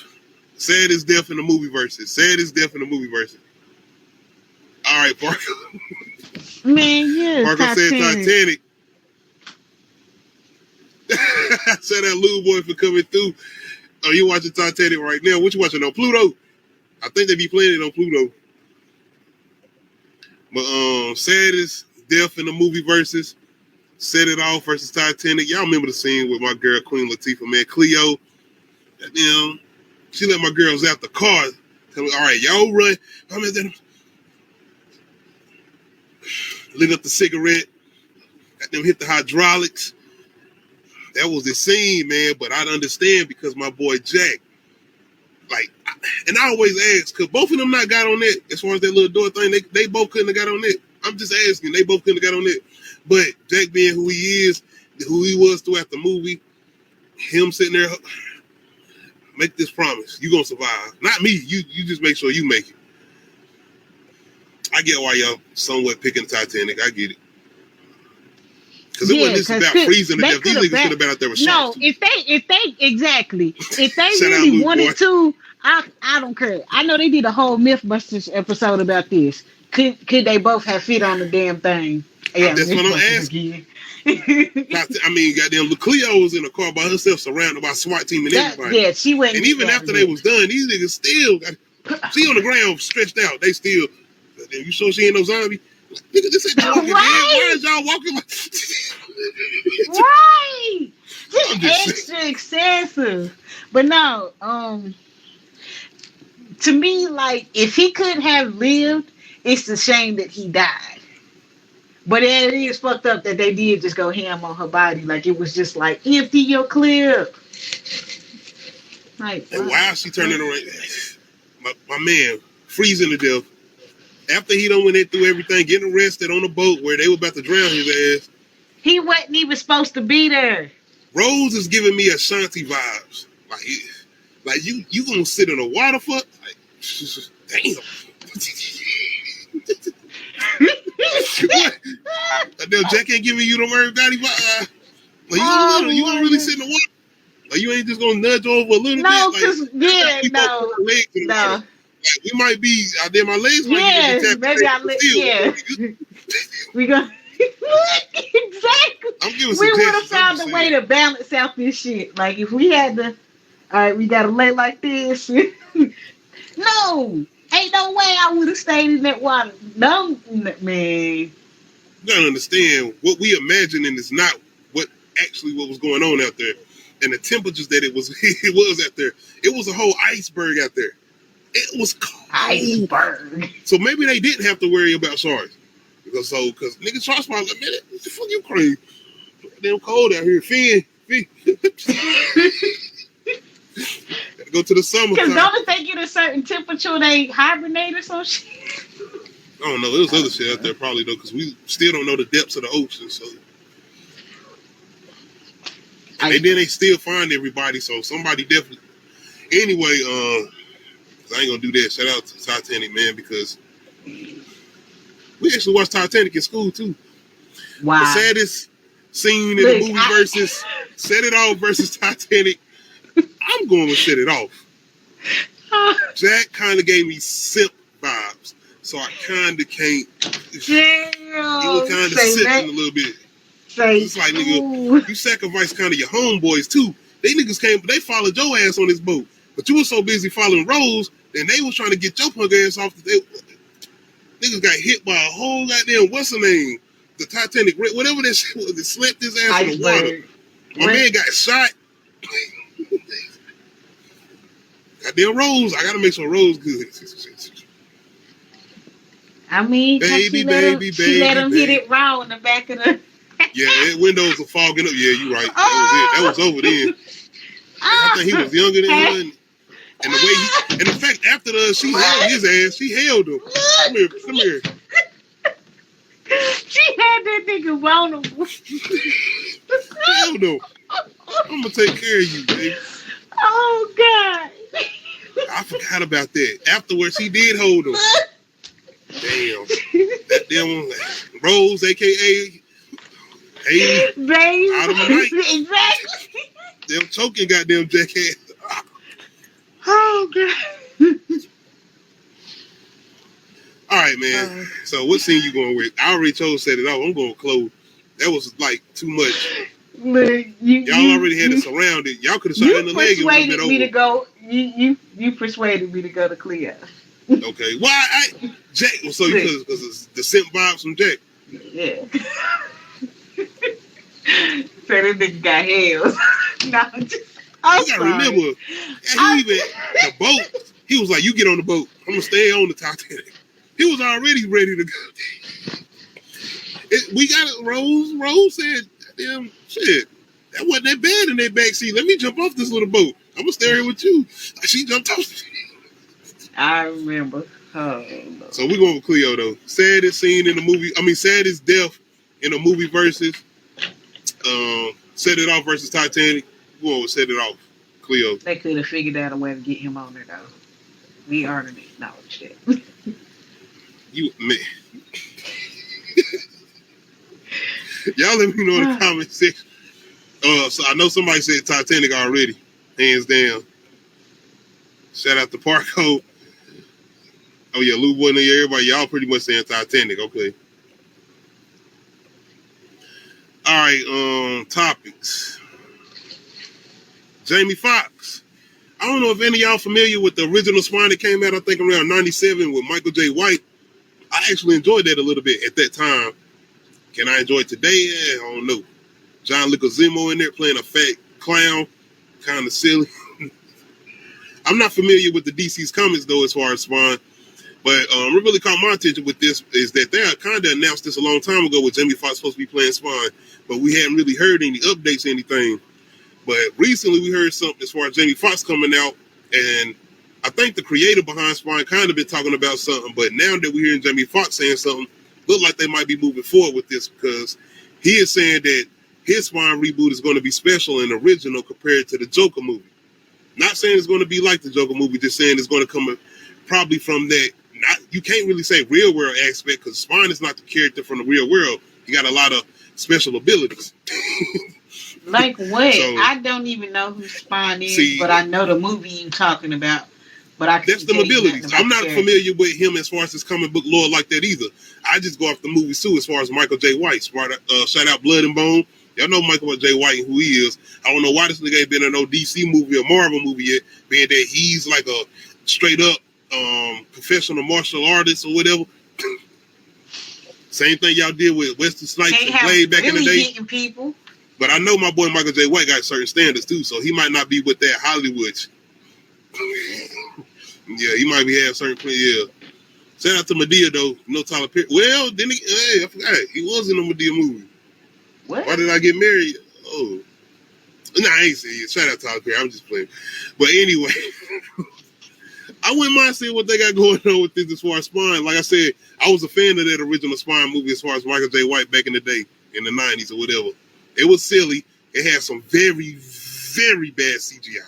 Saddest death in the movie versus. Saddest death in the movie versus. All right, Parker. Man, yeah. Parker said Titanic. Said that little boy for coming through. Oh, you watching Titanic right now? What you watching on Pluto? I think they be playing it on Pluto. But saddest death in the movie versus Set It Off versus Titanic. Y'all remember the scene with my girl Queen Latifah, man, Cleo. Goddamn, she let my girls out the car. Tell me, all right, y'all run. Lit up the cigarette. Goddamn, hit the hydraulics. that was the scene, man. But I'd understand because my boy Jack, like, and I always ask, could both of them not got on that? As far as that little door thing, they both couldn't have got on that. I'm just asking, they both couldn't have got on that. But Jack being who he is, who he was throughout the movie, him sitting there, make this promise, you gonna survive. Not me. You just make sure you make it. I get why y'all somewhat picking Titanic. I get it. Because it wasn't just about freezing to death. These niggas could have been out there with sharks. No, if they exactly, if they really wanted to, I don't care. I know they did a whole Mythbusters episode about this. Could they both have fit on the damn thing? Yeah, that's what I'm asking. I mean, goddamn, Cleo was in a car by herself, surrounded by a SWAT team and everybody. Yeah, she went. And even after they was done, these niggas still got. She on the ground, stretched out. They still. You sure she ain't no zombie? Nigga, this ain't walking. Right. Why is y'all walking like? Right. Just extra excessive. But no, to me, like, if he could have lived, it's a shame that he died. But it is fucked up that they did just go ham on her body. Like, it was just like, empty your clip. Like, and while she turning around, my man freezing to death. After he done went through everything, getting arrested on a boat where they were about to drown his ass. He wasn't even supposed to be there. Rose is giving me Ashanti vibes. Like you gonna sit in a water for? Like, damn. What? Damn, Jack ain't giving you the word daddy vibe. Like you gonna really sit in the water? Like you ain't just gonna nudge over a little bit? No, because no. We might be out there. My legs might be maybe we gonna exactly. We would have found a way to balance out this shit. Like if we had to, all right, we gotta lay like this. No, ain't no way I would have stayed in that water. No, man. You gotta understand what we imagining is not what was going on out there, and the temperatures that it was out there. It was a whole iceberg out there. It was cold. Iceberg. So maybe they didn't have to worry about sharks. Because niggas sharks probably like, man, what the fuck you crazy? Damn cold out here. Finn. Gotta go to the summer. Because don't they get a certain temperature they hibernate or some shit? I don't know. There's other shit out there probably though, because we still don't know the depths of the ocean. So and then they still find everybody, so somebody definitely. Anyway, I ain't gonna do that. Shout out to Titanic, man, because we actually watched Titanic in school too. Wow. The saddest scene in the movie versus Set It Off versus Titanic. I'm going with Set It Off. Jack kind of gave me simp vibes, so I kind of can't. It was kind of simping a little bit. It's like, nigga, you sacrifice kind of your homeboys too. They niggas they followed your ass on this boat. But you were so busy following Rose, and they was trying to get your punk ass off. Niggas got hit by a whole goddamn, what's her name? The Titanic, whatever that shit was, that slipped his ass in the water. My man got shot. Goddamn Rose, I gotta make sure Rose good. I mean, she let him hit it raw in the back of the... Yeah, windows are fogging up. Yeah, you right. That was over then. I think he was younger than her. And the way and in fact, after she held his ass, she held him. Come here. She had that nigga vulnerable. Held him. I'm gonna take care of you, baby. Oh God. I forgot about that. Afterwards, he did hold him. Damn. That damn Rose, aka Haley, out of the night. Exactly. Them choking goddamn jackass. Oh God. All right, man. So what scene you going with? I already chose Set It Off. I'm going to close. That was like too much. Look, y'all already had it surrounded. Y'all could have shot in the leg. You persuaded me to go. You persuaded me to go to Cleo. Okay. Why? Jack. So because it's the simp vibes from Jack. Yeah. So this nigga got hell. No, you gotta remember, the boat. He was like, "You get on the boat. I'm gonna stay on the Titanic." He was already ready to go. We got it. Rose said, "Damn shit." That wasn't that bad in that backseat. Let me jump off this little boat. I'm gonna stay here with you. She jumped off. I remember. Oh, no. So we're going with Cleo though. Saddest scene in the movie. I mean, saddest death in a movie versus Set It Off versus Titanic. We're going with Set It Off. Cleo. They could have figured out a way to get him on there though. We already acknowledged that. You man. Y'all let me know in the comment section. So I know somebody said Titanic already. Hands down. Shout out to Parko. Oh yeah, Lou Boy and everybody. Y'all pretty much saying Titanic. Okay. All right. Topics. Jamie Foxx. I don't know if any of y'all familiar with the original Spine that came out, I think around 97 with Michael J. White. I actually enjoyed that a little bit at that time. Can I enjoy it today? I don't know. John Leguizamo in there playing a fat clown. Kind of silly. I'm not familiar with the DC's comics though as far as Spine. But what really caught my attention with this is that they kind of announced this a long time ago with Jamie Foxx supposed to be playing Spine. But we hadn't really heard any updates or anything. But recently we heard something as far as Jamie Foxx coming out, and I think the creator behind Spine kind of been talking about something, but now that we're hearing Jamie Foxx saying something, look like they might be moving forward with this because he is saying that his Spine reboot is going to be special and original compared to the Joker movie. Not saying it's going to be like the Joker movie, just saying it's going to come probably from that. You can't really say real world aspect because Spine is not the character from the real world. He got a lot of special abilities. Like what? So, I don't even know who Spine is, but I know the movie you talking about. But I that's the abilities. I'm not familiar with him as far as his comic book lore like that either. I just go off the movies too as far as Michael J. White. Shout out Blood and Bone. Y'all know Michael J. White and who he is. I don't know why this nigga ain't been in no DC movie or Marvel movie yet, being that he's like a straight up professional martial artist or whatever. Same thing y'all did with Wesley Snipes and Blade back in the day. Hitting people. But I know my boy Michael J. White got certain standards too, so he might not be with that Hollywood. Yeah, he might be having certain. Yeah. Shout out to Madea though. No Tyler Perry. Well, then I forgot he was in a Madea movie. What? Why did I get married? Oh, no, I ain't saying it. Shout out to Tyler Perry. I'm just playing. But anyway, I wouldn't mind seeing what they got going on with this as far as Spine. Like I said, I was a fan of that original Spine movie as far as Michael J. White back in the day in the 90s or whatever. It was silly. It had some very, very bad CGI.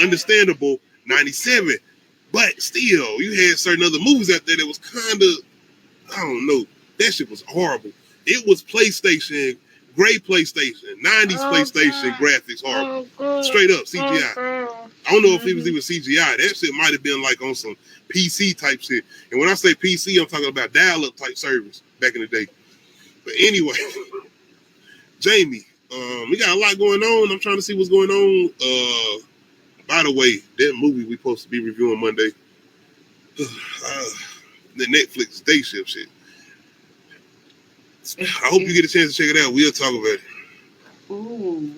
Understandable, 97. But still, you had certain other movies out there that was kind of, I don't know. That shit was horrible. It was PlayStation, great PlayStation, 90s PlayStation graphics, horrible. Straight up, CGI. I don't know if it was even CGI. That shit might have been like on some PC type shit. And when I say PC, I'm talking about dial-up type service back in the day. But anyway, Jamie, we got a lot going on. I'm trying to see what's going on. By the way, that movie we supposed to be reviewing Monday, the Netflix day shift shit. I hope you get a chance to check it out. We'll talk about it. Ooh.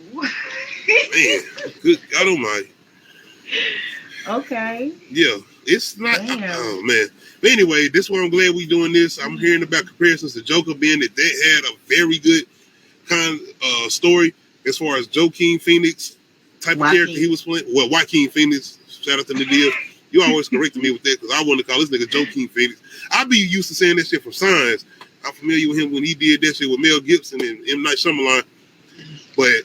Man, good God Almighty. Okay. Yeah, it's not. Oh man. But anyway, this is why I'm glad we doing this. I'm hearing about comparisons to Joker being that they had a very good kind of story as far as Joaquin Phoenix type of character he was playing. Well, Joaquin Phoenix. Shout out to Nadia. You always corrected me with that because I want to call this nigga Joaquin Phoenix. I be used to saying that shit from Signs. I'm familiar with him when he did that shit with Mel Gibson and M. Night Shyamalan. But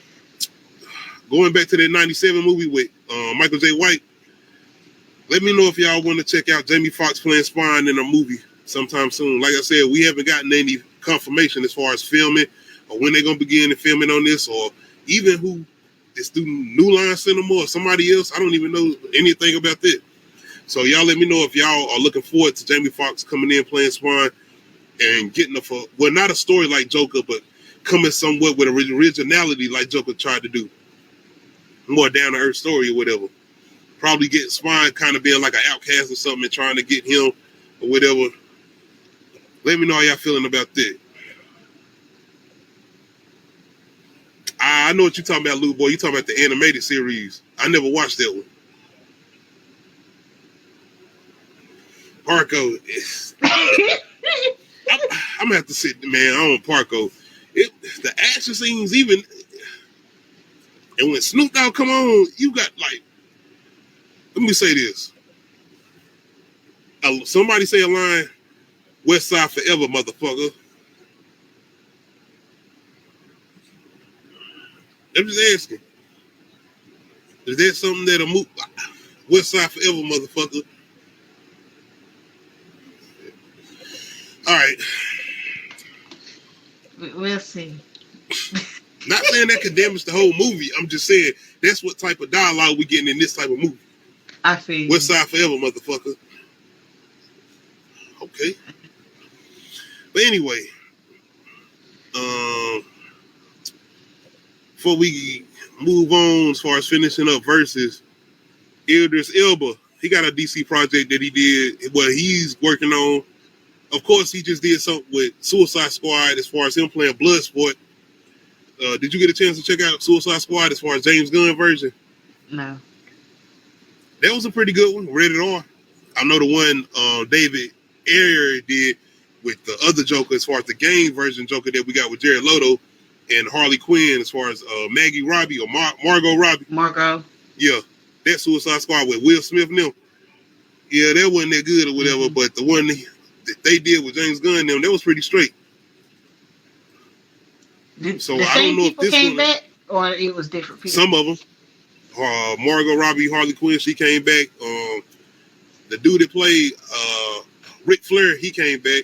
going back to that 97 movie with Michael J. White, let me know if y'all want to check out Jamie Foxx playing Spine in a movie sometime soon. Like I said, we haven't gotten any confirmation as far as filming or when they're going to begin the filming on this or even who is doing New Line Cinema or somebody else. I don't even know anything about that. So y'all let me know if y'all are looking forward to Jamie Foxx coming in playing Spine and getting not a story like Joker, but coming somewhat with originality like Joker tried to do. More down-to-earth story or whatever. Probably getting Spine kind of being like an outcast or something and trying to get him or whatever. Let me know how y'all feeling about that. I know what you're talking about, Lou Boy. You're talking about the animated series. I never watched that one. Parko. I'm going to have to sit, man, on Parko. The action scenes, even And when Snoop Dogg come on, you got like, let me say this. Somebody say a line, West Side forever, motherfucker. I'm just asking. Is that something that'll move? West Side forever, motherfucker. All right. We'll see. Not saying that could damage the whole movie. I'm just saying that's what type of dialogue we getting in this type of movie. I feel West Side forever, motherfucker. Okay. But anyway, before we move on as far as finishing up verses, Idris Elba, he got a DC project that he did, what he's working on. Of course, he just did something with Suicide Squad as far as him playing Bloodsport. Did you get a chance to check out Suicide Squad as far as James Gunn version? No. That was a pretty good one, rated R. I know the one David Ayer did with the other Joker as far as the game version Joker that we got with Jared Leto and Harley Quinn as far as Maggie Robbie or Margot Robbie. Margot. Yeah, that Suicide Squad with Will Smith and them. Yeah, that wasn't that good or whatever, but the one that they did with James Gunn and them, that was pretty straight. So I don't know if this came one back or it was different people. Some of them. Margot Robbie, Harley Quinn, she came back. The dude that played Ric Flair, he came back.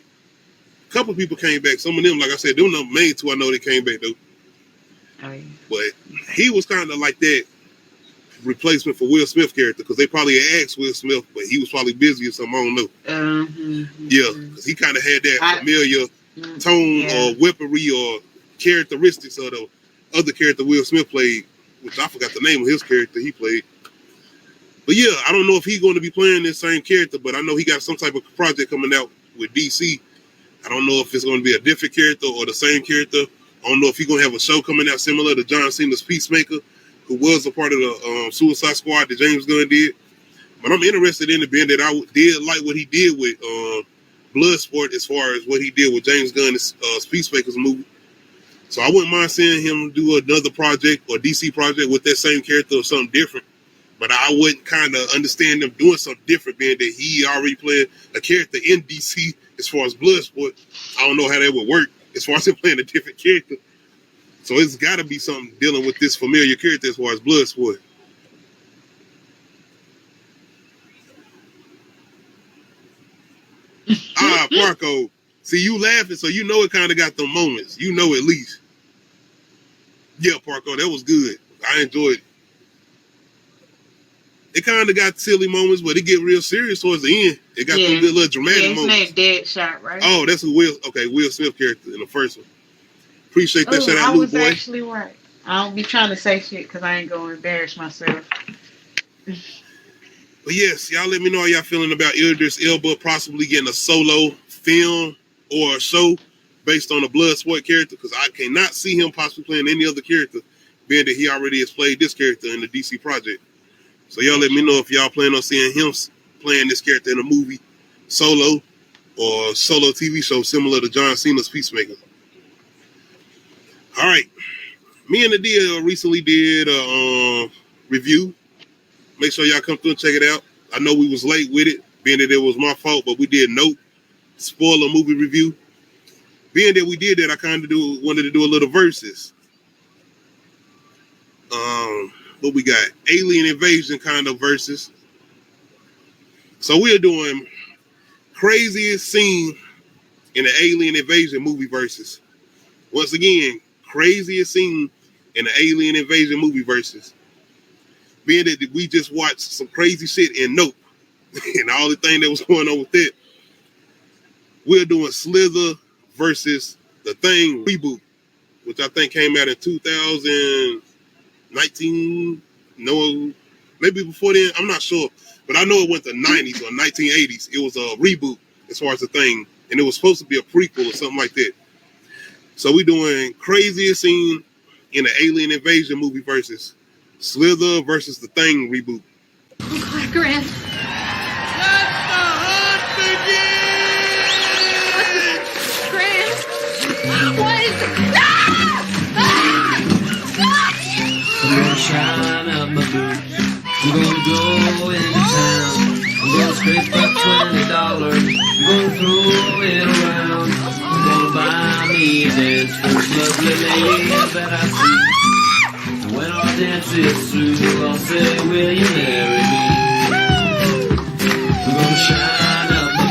A couple people came back. Some of them, like I said, them the main two I know they came back though. Oh, yeah. But he was kind of like that replacement for Will Smith character because they probably asked Will Smith, but he was probably busy or something. I don't know. Yeah, because he kind of had that familiar tone or weaponry or characteristics of the other character Will Smith played, which I forgot the name of his character he played. But yeah, I don't know if he's going to be playing this same character, but I know he got some type of project coming out with DC. I don't know if it's going to be a different character or the same character. I don't know if he's going to have a show coming out similar to John Cena's Peacemaker, who was a part of the Suicide Squad that James Gunn did. But I'm interested in it being that I did like what he did with Bloodsport as far as what he did with James Gunn's Peacemaker's movie. So I wouldn't mind seeing him do another project or DC project with that same character or something different. But I wouldn't kind of understand them doing something different, being that he already played a character in DC as far as Bloodsport. I don't know how that would work as far as him playing a different character. So it's got to be something dealing with this familiar character as far as Bloodsport. Marco. See, you laughing, so you know it kind of got them moments. You know at least. Yeah, Parco, that was good. I enjoyed it. It kind of got silly moments, but it get real serious towards the end. It got some good little dramatic moments. His name Deadshot, right? Oh, that's Will Smith character in the first one. Appreciate that. Shout out, Luke Boy. I was actually right. I don't be trying to say shit because I ain't going to embarrass myself. But yes, y'all let me know how y'all feeling about Idris Elba possibly getting a solo film or a show based on a Bloodsport character, because I cannot see him possibly playing any other character, being that he already has played this character in the DC project. So y'all let me know if y'all plan on seeing him playing this character in a movie, solo, or solo TV show similar to John Cena's Peacemaker. All right. Me and Nadia recently did a review. Make sure y'all come through and check it out. I know we was late with it, being that it was my fault, but we did Nope, spoiler movie review. Being that we did that, I kind of wanted to do a little verses. What we got? Alien Invasion kind of verses. So we're doing craziest scene in the Alien Invasion movie verses. Once again, craziest scene in the Alien Invasion movie verses. Being that we just watched some crazy shit in Nope and all the thing that was going on with it, we're doing Slither versus The Thing reboot, which I think came out in 2019. No, maybe before then. I'm not sure, but I know it went to 90s or 1980s. It was a reboot as far as The Thing, and it was supposed to be a prequel or something like that. So we're doing craziest scene in the Alien Invasion movie versus Slither versus The Thing reboot. Grant. What is it? Gonna throw it around. Gonna buy me this first lovely lady that I see. When our dance is through, I'll say, will you marry me? We're gonna shine up the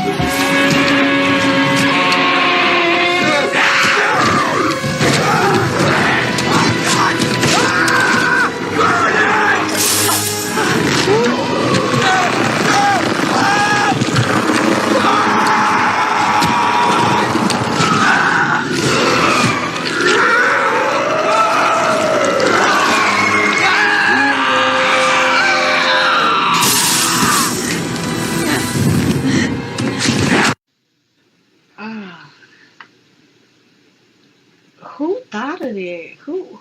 Who thought of that? Who?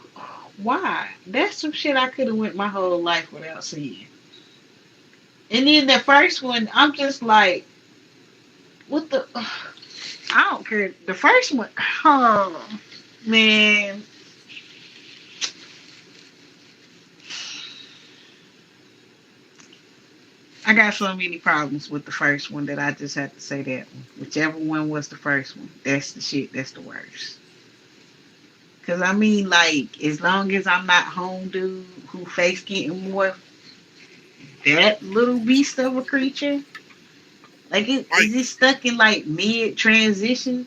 Why? That's some shit I could have went my whole life without seeing. And then the first one, I'm just like, what the? I don't care. The first one, oh man. I got so many problems with the first one that I just had to say that one. Whichever one was the first one, that's the shit. That's the worst. Cause I mean, like, as long as I'm not home, dude, who face getting more that little beast of a creature, like, is it stuck in like mid transition?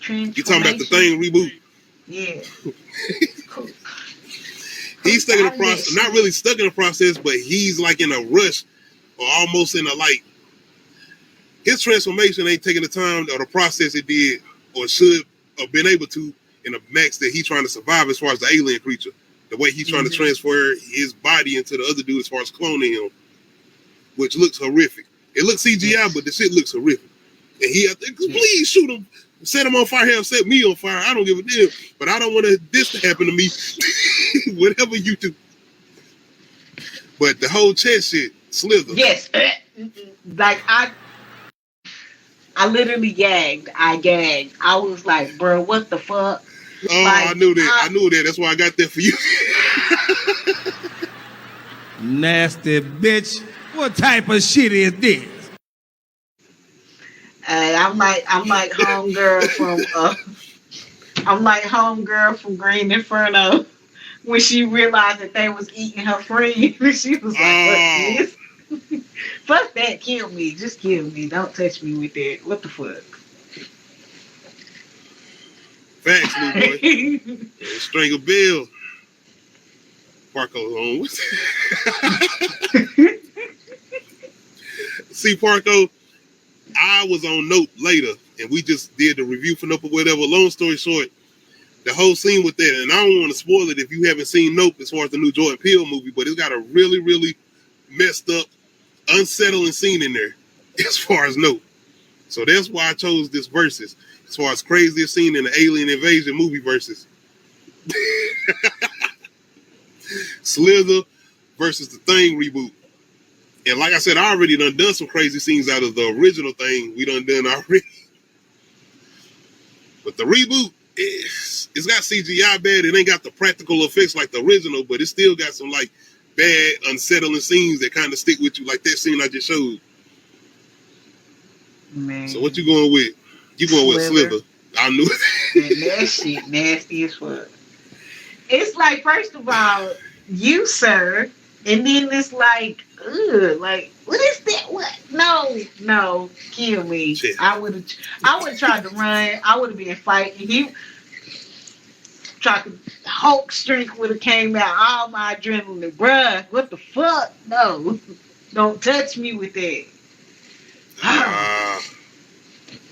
You talking about the Thing reboot? Yeah. He's stuck in the process. Not really stuck in the process, but he's like in a rush, or almost in a like. His transformation ain't taking the time or the process it did, or should have been able to. In the max that he's trying to survive as far as the alien creature, the way he's trying to transfer his body into the other dude as far as cloning him, which looks horrific. It looks CGI, but the shit looks horrific. And he, please shoot him, set him on fire, have set me on fire. I don't give a damn, but I don't want this to happen to me. Whatever you do. But the whole chest shit, Slither. Yes, like I literally gagged. I gagged. I was like, bro, what the fuck? Oh, like, I knew that. I knew that. That's why I got that for you. Nasty bitch. What type of shit is this? I'm like homegirl from Green Inferno when she realized that they was eating her friend. She was like, "What this? Fuck that! Kill me! Just kill me! Don't touch me with that! What the fuck?" Facts, little boy. String a bill. Parko's on. See, Parko, I was on Nope later, and we just did the review for Nope or whatever. Long story short, the whole scene with that, and I don't want to spoil it if you haven't seen Nope as far as the new Jordan Peele movie, but it's got a really, really messed up, unsettling scene in there as far as Nope. So that's why I chose this versus. As far as craziest scene in the Alien Invasion movie versus Slither versus the Thing reboot. And like I said, I already done some crazy scenes out of the original Thing. We done already. But the reboot, it's got CGI bad. It ain't got the practical effects like the original, but it still got some like bad, unsettling scenes that kind of stick with you, like that scene I just showed. Man. So what you going with? You going with Slither? I knew it. That shit nasty as fuck. It's like, first of all, you, sir, and then it's like, ugh, like, what is that? What? No, kill me. Shit. I would have tried to run. I would have been fighting. He tried to Hulk strength would have came out. All my adrenaline, bruh. What the fuck? No, don't touch me with that.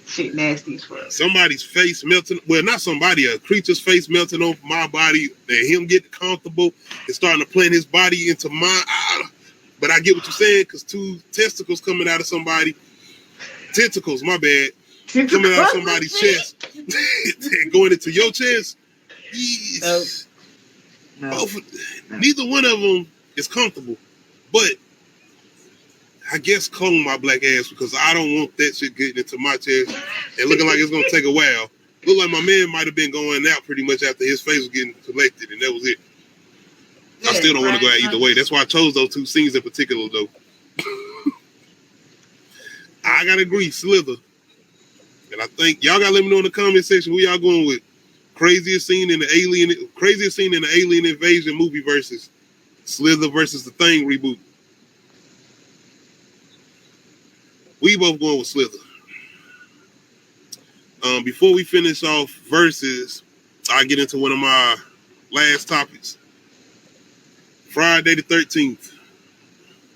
Shit nasty as fuck. Somebody's face melting. Well, not somebody. A creature's face melting off my body. And him getting comfortable and starting to plant his body into mine. But I get what you're saying, because two testicles coming out of somebody. Tentacles, my bad. Coming out of somebody's chest. Going into your chest. No. Neither one of them is comfortable. But I guess clone my black ass, because I don't want that shit getting into my chest and looking like it's going to take a while. Look like my man might have been going out pretty much after his face was getting collected, and that was it. Yeah, I still don't want to go out either way. That's why I chose those two scenes in particular, though. I got to agree, Slither. And I think y'all gotta let me know in the comment section who y'all going with. Craziest scene in the Alien Invasion movie versus Slither versus The Thing reboot. We both going with Slither. Before we finish off versus, I'll get into one of my last topics. Friday the 13th.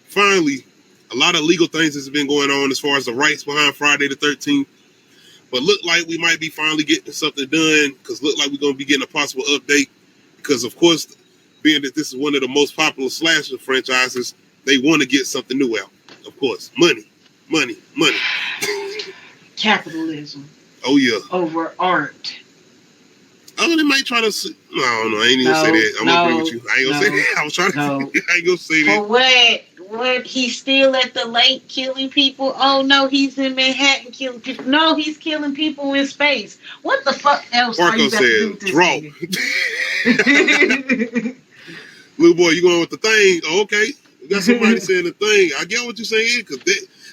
Finally, a lot of legal things has been going on as far as the rights behind Friday the 13th. But look like we might be finally getting something done, because look like we're going to be getting a possible update. Because, of course, being that this is one of the most popular slasher franchises, they want to get something new out. Of course. Money. Capitalism. Oh, yeah. Over art. Oh, they might try to... No, I ain't even say that. I'm going to agree with you. I ain't going to say that. I was trying to... I ain't going to say that. For what? What? He's still at the lake killing people? Oh, no, he's in Manhattan killing people. No, he's killing people in space. What the fuck else are you got to do with this draw. Little boy, you going with The Thing? Oh, okay. You got somebody saying The Thing. I get what you're saying, because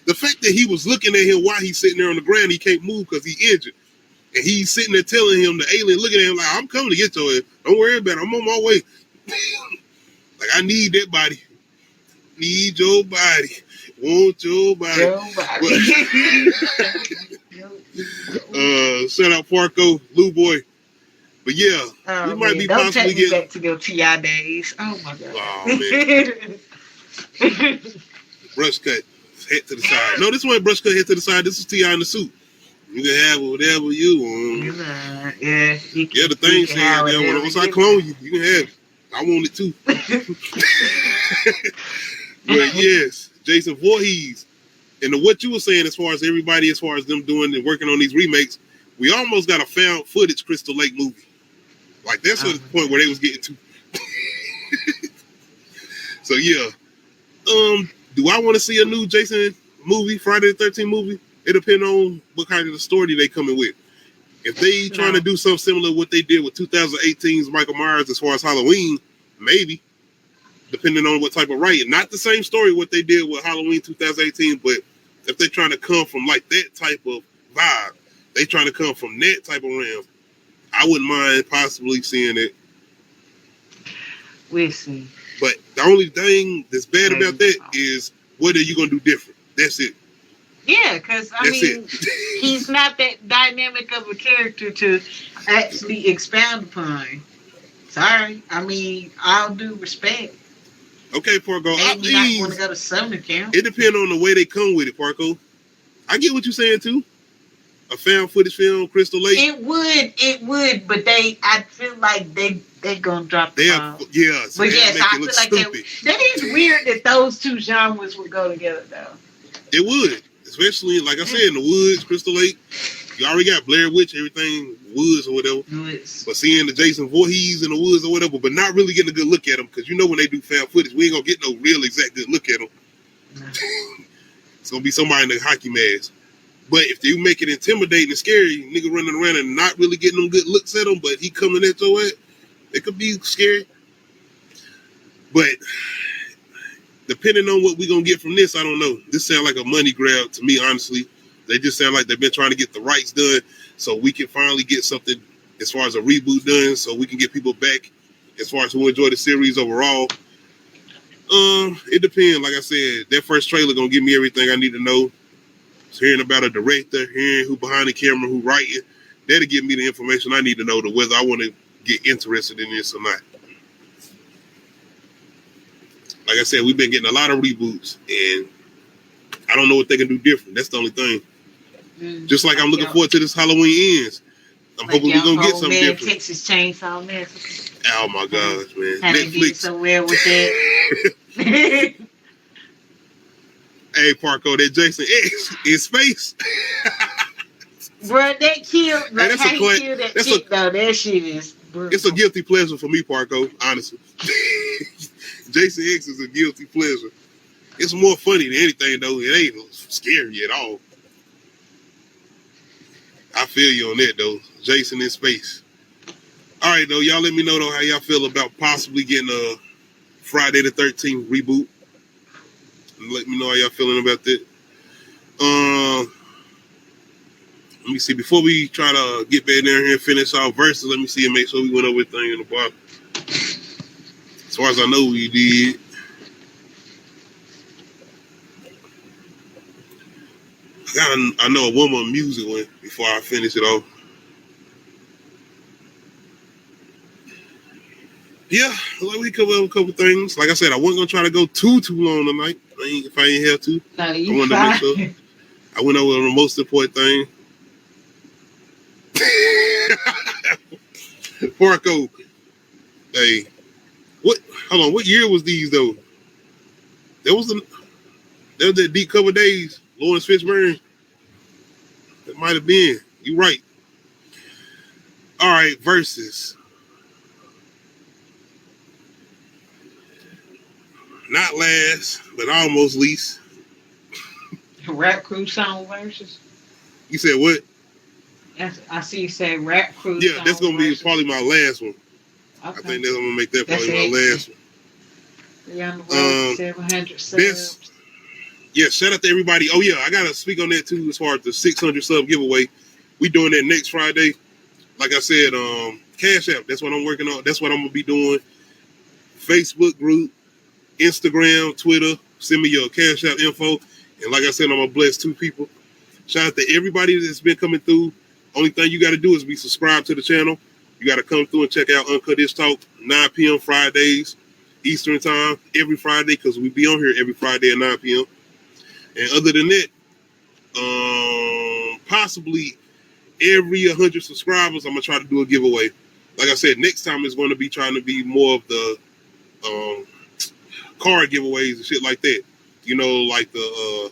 the fact that he was looking at him while he's sitting there on the ground, he can't move because he's injured. And he's sitting there telling him, the alien looking at him like, I'm coming to get your ass. Don't worry about it. I'm on my way. Like, I need that body. Need your body. Want your body. Shout out Parko, Blue Boy. But yeah, we might be don't possibly take me getting back to your TI days. Oh my god. Oh man. Brush cut, head to the side. No, this one brush cut, head to the side. This is TI in the suit. You can have whatever you want. Yeah, the Thing said that once I clone you, you can have it. I want it too. But yes, Jason Voorhees. And what you were saying as far as everybody, as far as them doing and working on these remakes, we almost got a found footage Crystal Lake movie. Like, that's the point where they was getting to. So yeah. Do I want to see a new Jason movie, Friday the 13th movie? It depends on what kind of the story they coming with. If they trying to do something similar to what they did with 2018's Michael Myers as far as Halloween, maybe. Depending on what type of writing. Not the same story what they did with Halloween 2018, but if they're trying to come from like that type of vibe, they trying to come from that type of realm, I wouldn't mind possibly seeing it. We'll see. But the only thing that's bad about that is, what are you going to do different? That's it. Yeah, because, I mean, he's not that dynamic of a character to actually expound upon. Sorry. I mean, I'll do respect. Okay, Parko. I mean, not want to go to summer camp. It depends on the way they come with it, Parko. I get what you're saying, too. A found footage film, Crystal Lake. It would, but I feel like they're going to drop the ball. Yeah. So but yes, I feel like that is weird that those two genres would go together, though. It would. Especially, like I said, in the woods, Crystal Lake. You already got Blair Witch, everything, woods or whatever. Woods. But seeing the Jason Voorhees in the woods or whatever, but not really getting a good look at them, because you know when they do found footage, we ain't going to get no real exact good look at them. No. It's going to be somebody in a hockey mask. But if you make it intimidating and scary, nigga running around and not really getting them good looks at him, but he coming at your ass, it could be scary. But depending on what we're going to get from this, I don't know. This sounds like a money grab to me, honestly. They just sound like they've been trying to get the rights done so we can finally get something as far as a reboot done, so we can get people back as far as who enjoy the series overall. It depends. Like I said, that first trailer going to give me everything I need to know. Hearing about a director, hearing who behind the camera, who writing, that'll give me the information I need to know to whether I want to get interested in this or not. Like I said, we've been getting a lot of reboots, and I don't know what they can do different. That's the only thing. Just like I'm looking forward to this Halloween Ends. I'm hoping we're going to get something different. Texas Chainsaw Massacre. Oh my gosh, man. How they get somewhere with that. Hey, Parko, that Jason X in space. Bro, that killed. Hey, that's how he killed that chick, though. That shit is brutal. It's a guilty pleasure for me, Parko, honestly. Jason X is a guilty pleasure. It's more funny than anything, though. It ain't scary at all. I feel you on that, though. Jason in space. All right, though. Y'all let me know, though, how y'all feel about possibly getting a Friday the 13th reboot. And let me know how y'all feeling about that. Let me see. Before we try to get back down here and finish our verses, let me see and make sure we went over everything in the bottom. As far as I know, we did. I know one more music one before I finish it off. Yeah, like we covered a couple things. Like I said, I wasn't gonna try to go too long tonight. If I ain't have to, no, I wanted to make sure I went over the most important thing. Parco. Hey, what? Hold on. What year was these though? There was the Deep Cover Days. Lawrence Fishburne. That might have been. You right. All right, verses. Not last, but almost least. Rap Crew song verses. You said what? I see you said Rap Crew. Yeah, that's gonna be probably my last one. Okay. I think that's gonna make that probably my last one. We're on the road 700 subs. Best, yeah, shout out to everybody. Oh yeah, I gotta speak on that too as far as the 600 sub giveaway. We doing that next Friday. Like I said, Cash App. That's what I'm working on. That's what I'm gonna be doing. Facebook group, Instagram, Twitter. Send me your Cash App info. And like I said, I'm gonna bless 2 people. Shout out to everybody that's been coming through. Only thing you got to do is be subscribed to the channel. You got to come through and check out Uncut Ishhh Talk 9 p.m. Fridays, Eastern time, every Friday, because we be on here every Friday at 9 p.m. And other than that, possibly every 100 subscribers, I'm going to try to do a giveaway. Like I said, next time is going to be trying to be more of the card giveaways and shit like that. You know, like the...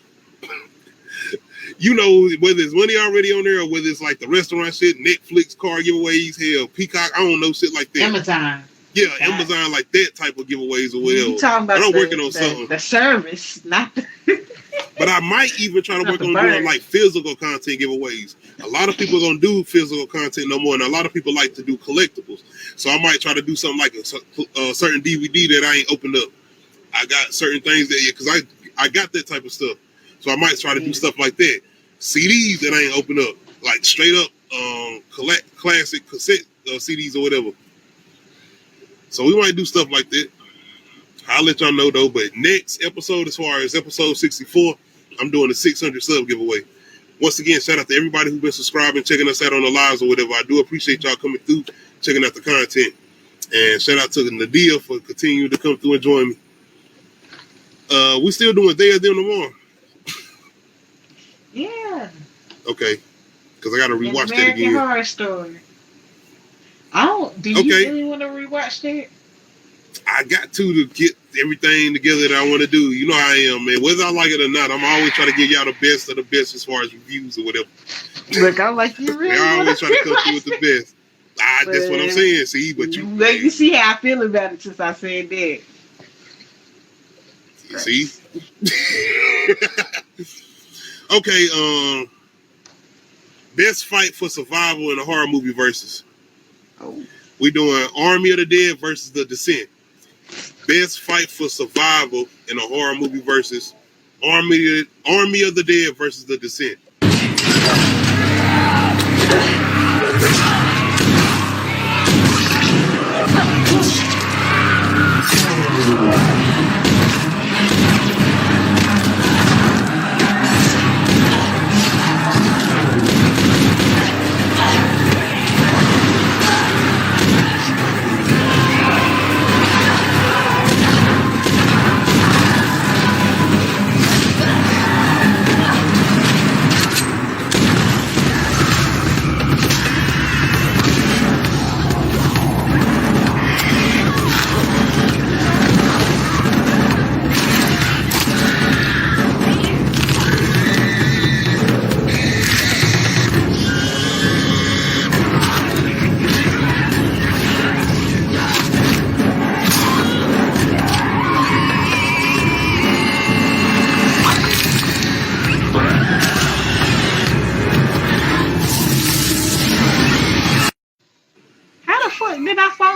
you know, whether it's money already on there or whether it's like the restaurant shit, Netflix card giveaways, hell, Peacock, I don't know, shit like that. Amazon. Yeah, Amazon, like that type of giveaways or whatever. You talking about I'm working on something. The service, not the... But I might even try to work on doing like physical content giveaways. A lot of people don't do physical content no more, and a lot of people like to do collectibles. So I might try to do something like a certain DVD that I ain't opened up. I got certain things that, because I got that type of stuff. So I might try to do stuff like that. CDs that I ain't opened up, like straight up classic cassette CDs or whatever. So we might do stuff like that. I'll let y'all know though. But next episode, as far as episode 64, I'm doing a 600 sub giveaway. Once again, shout out to everybody who's been subscribing, checking us out on the lives or whatever. I do appreciate y'all coming through, checking out the content. And shout out to Nadia for continuing to come through and join me. We still doing They or Them tomorrow. Yeah. Okay. Because I got to rewatch that again. American Horror Story. Do you really want to rewatch that? I got to get everything together that I want to do. You know how I am, man. Whether I like it or not, I'm always trying to give y'all the best of the best as far as reviews or whatever. Look, I'm like, you really I always try to come through with the best. That's what I'm saying. See, but you see how I feel about it since I said that. See? Okay, best fight for survival in a horror movie versus. We doing Army of the Dead versus The Descent. Best fight for survival in a horror movie versus Army of the Dead versus The Descent.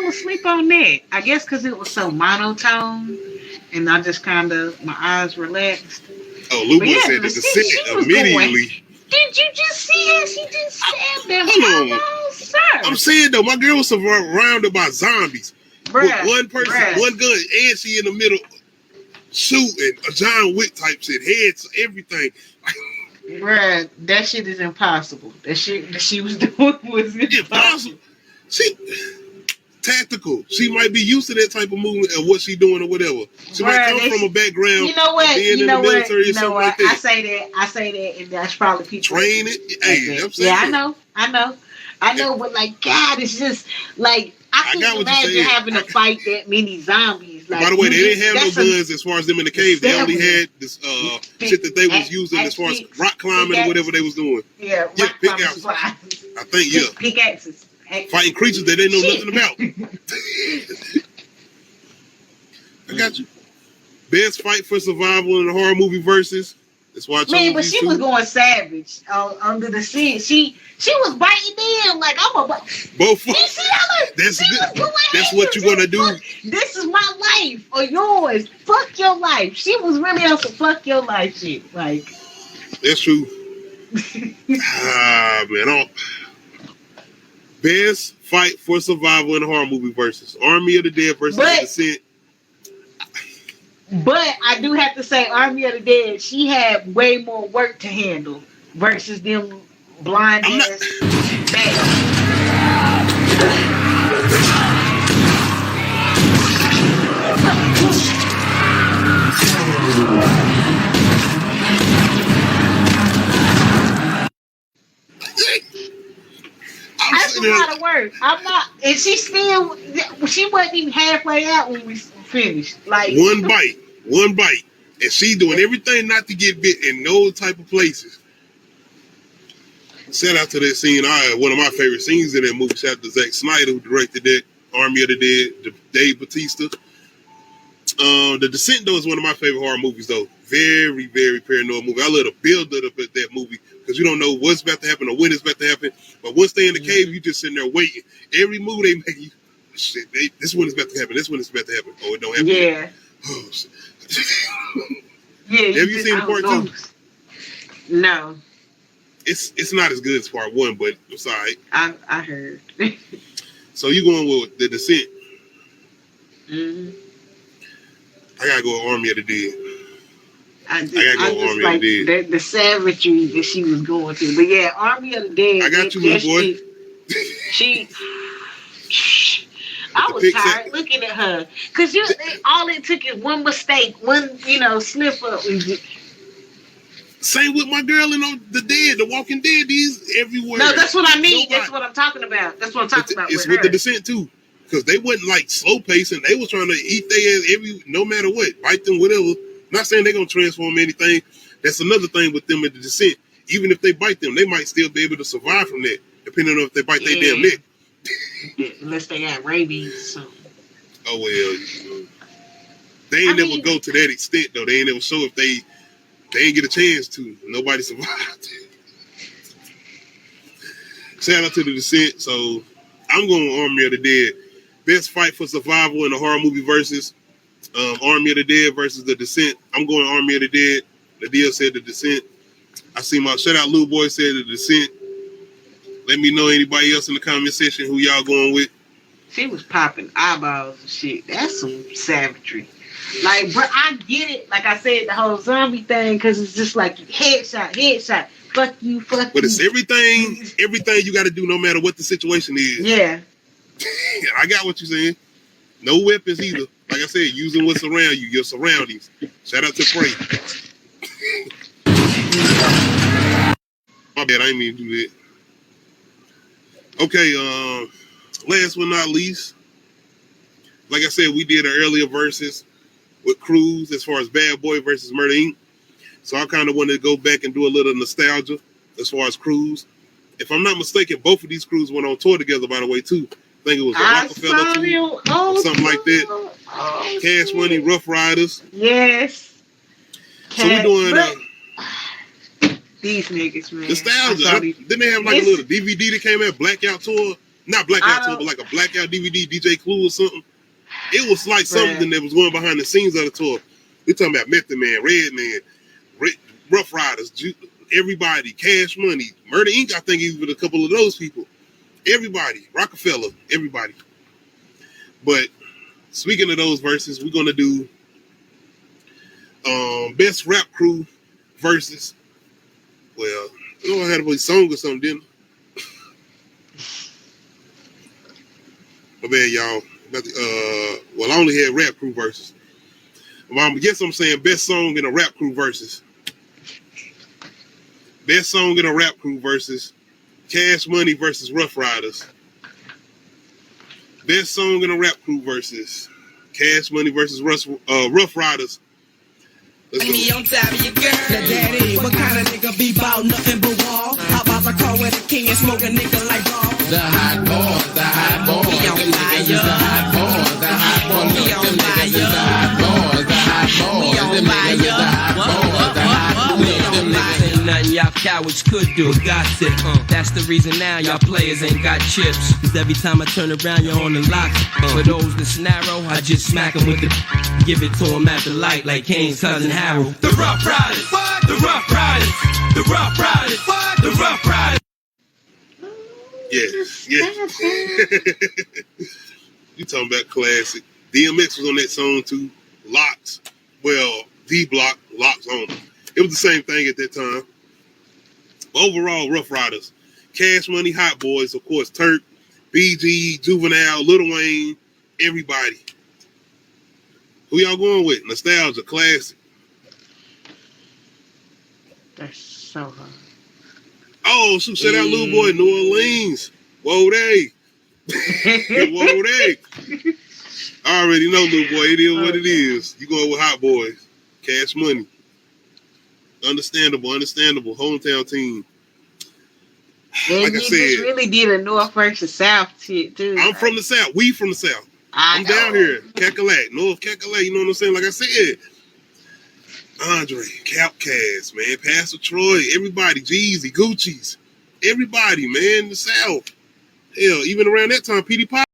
Asleep on that. I guess because it was so monotone, and I just kind of my eyes relaxed. Oh, Luma said The Descent immediately. Did you just see it? She just stabbed them Hold on. elbows, sir. I'm saying though, my girl was surrounded by zombies. With one person, one gun, and she in the middle shooting a John Wick type shit, heads, everything. Bruh, that shit is impossible. That shit that she was doing was impossible. She tactical. She might be used to that type of movement and what she doing or whatever. She might come from a background. You know what? You know what? You know what? Like that. I say that, and that's probably people training. Hey, I'm saying I know, but like God, it's just like I couldn't imagine having to fight that many zombies. Like, by the way, they didn't have no guns as far as them in the cave. They only had this shit that they was using as far as rock climbing or whatever they was doing. Yeah, rock pickaxes. I think pickaxes. Fighting creatures that they know nothing about. I got you. Best fight for survival in the horror movie versus. That's why I chose but she was going savage under the scene. She was biting them like I'm a. Both. That's what you're gonna do. This is my life or yours. Fuck your life. She was really on some fuck your life shit. Like. That's true. Man. Best fight for survival in a horror movie versus Army of the Dead versus The Descent. But I do have to say, Army of the Dead, she had way more work to handle versus them blind ass bad. That's a lot of work. I'm not, and she wasn't even halfway out when we finished. Like one bite, and she doing everything not to get bit in no type of places. Shout out to that scene. One of my favorite scenes in that movie. Shout out to Zack Snyder who directed that Army of the Dead, Dave Bautista. The Descent though is one of my favorite horror movies though. Very, very paranoid movie. I love the build up at that movie because you don't know what's about to happen or when it's about to happen. But once they in the cave, you just sitting there waiting. Every move they make, you shit. This one is about to happen. This one is about to happen. Oh, it don't happen. Yeah. Oh, shit. Yeah. Have you seen part 2? No. It's not as good as part 1, but it's all right. I heard. So you going with The Descent? Mm-hmm. I gotta go with Army of the Dead. I gotta go with Army of the Dead. The savagery that she was going through. But yeah, Army of the Dead. I got you, little boy. I was tired looking at her. Because all it took is one mistake, one, slip up. Same with my girl in The Dead, The Walking Dead. These everywhere. No, that's what I mean. That's what I'm talking about. That's what I'm talking about. It's with The Descent too. Because they wasn't like slow pacing. They was trying to eat their ass no matter what. Bite them, whatever. Not saying they're going to transform anything. That's another thing with them in The Descent. Even if they bite them, they might still be able to survive from that. Depending on if they bite their damn neck. Unless they got rabies or something. Oh, well. They ain't never go to that extent, though. They ain't never show if they ain't get a chance to. Nobody survived. Shout out to The Descent. So, I'm going with Army of the Dead. Best fight for survival in a horror movie versus Army of the Dead versus The Descent. I'm going Army of the Dead. Nadia said The Descent. I see my shout out Lil Boy said The Descent. Let me know anybody else in the comment section who y'all going with. She was popping eyeballs and shit. That's some savagery. Like, bro, I get it. Like I said, the whole zombie thing, because it's just like headshot. Fuck you. But it's everything you got to do no matter what the situation is. Yeah. I got what you're saying. No weapons either. Like I said, using what's around you, your surroundings. Shout out to Prey. My bad, I didn't mean to do that. Okay, last but not least, like I said, we did an earlier versus with Cruz as far as Bad Boy versus Murder Inc. So I kind of wanted to go back and do a little nostalgia as far as Cruz. If I'm not mistaken, both of these crews went on tour together, by the way, too. I think it was the Rockefeller tour or something like that. Cash Money, Rough Riders. Yes. So we're doing these niggas, man. Nostalgia. Didn't they have like a little DVD that came out, Blackout Tour? Not Blackout Tour, but like a Blackout DVD, DJ Clue or something. It was like something that was going behind the scenes of the tour. We're talking about Method Man, Redman, Rough Riders, Everybody, Cash Money, Murder Inc. I think even a couple of those people. Everybody, Rockefeller, everybody. But speaking of those verses, we're gonna do best rap crew versus. Well, I had to play a song or something, didn't I? My bad, y'all. Well, I only had rap crew verses. Well, I guess I'm saying best song in a rap crew versus. Best song in a rap crew versus Cash Money versus Rough Riders. Best song in a rap crew versus Cash Money versus Rough Riders. Let's go. On top of your girl. Daddy, what kind of nigga be bout nothing but wall? How about the car with the king and smoke a nigga like ball? The hot boy, the hot boy. We on fire. The hot boy, the hot boy. We on fire. The hot boy, the hot boy. We on fire. The hot boy, the hot boy. Ain't nothing y'all cowards could do. Gossip. That's the reason now y'all players ain't got chips. Cause every time I turn around, you're on the lock. For those that's narrow, I just smack 'em with the. Give it to 'em at the light like Kane's cousin Harold. The Rough Riders. The Rough Riders. The Rough Riders. The Rough Riders. Yes. You talking about classic. DMX was on that song too. Locks. Well, D-Block, Locks on them. It was the same thing at that time. But overall, Rough Riders. Cash Money, Hot Boys, of course, Turk, BG, Juvenile, Lil Wayne, everybody. Who y'all going with? Nostalgia, classic. That's so hard. Oh, shoot, shout out Lil Boy, New Orleans. Whoa, they. Whoa, they. I already know, Lil Boy. It is what it is. You going with Hot Boys. Cash Money. Understandable. Hometown team. And like I you said, just really did a North versus South shit too. I'm from the South. We from the South. I'm down here. Cackalack. North Cackalack. You know what I'm saying? Like I said. Andre, Capcast, man. Pastor Troy. Everybody. Jeezy. Gucci's. Everybody, man. The South. Hell, even around that time, P.D. Pop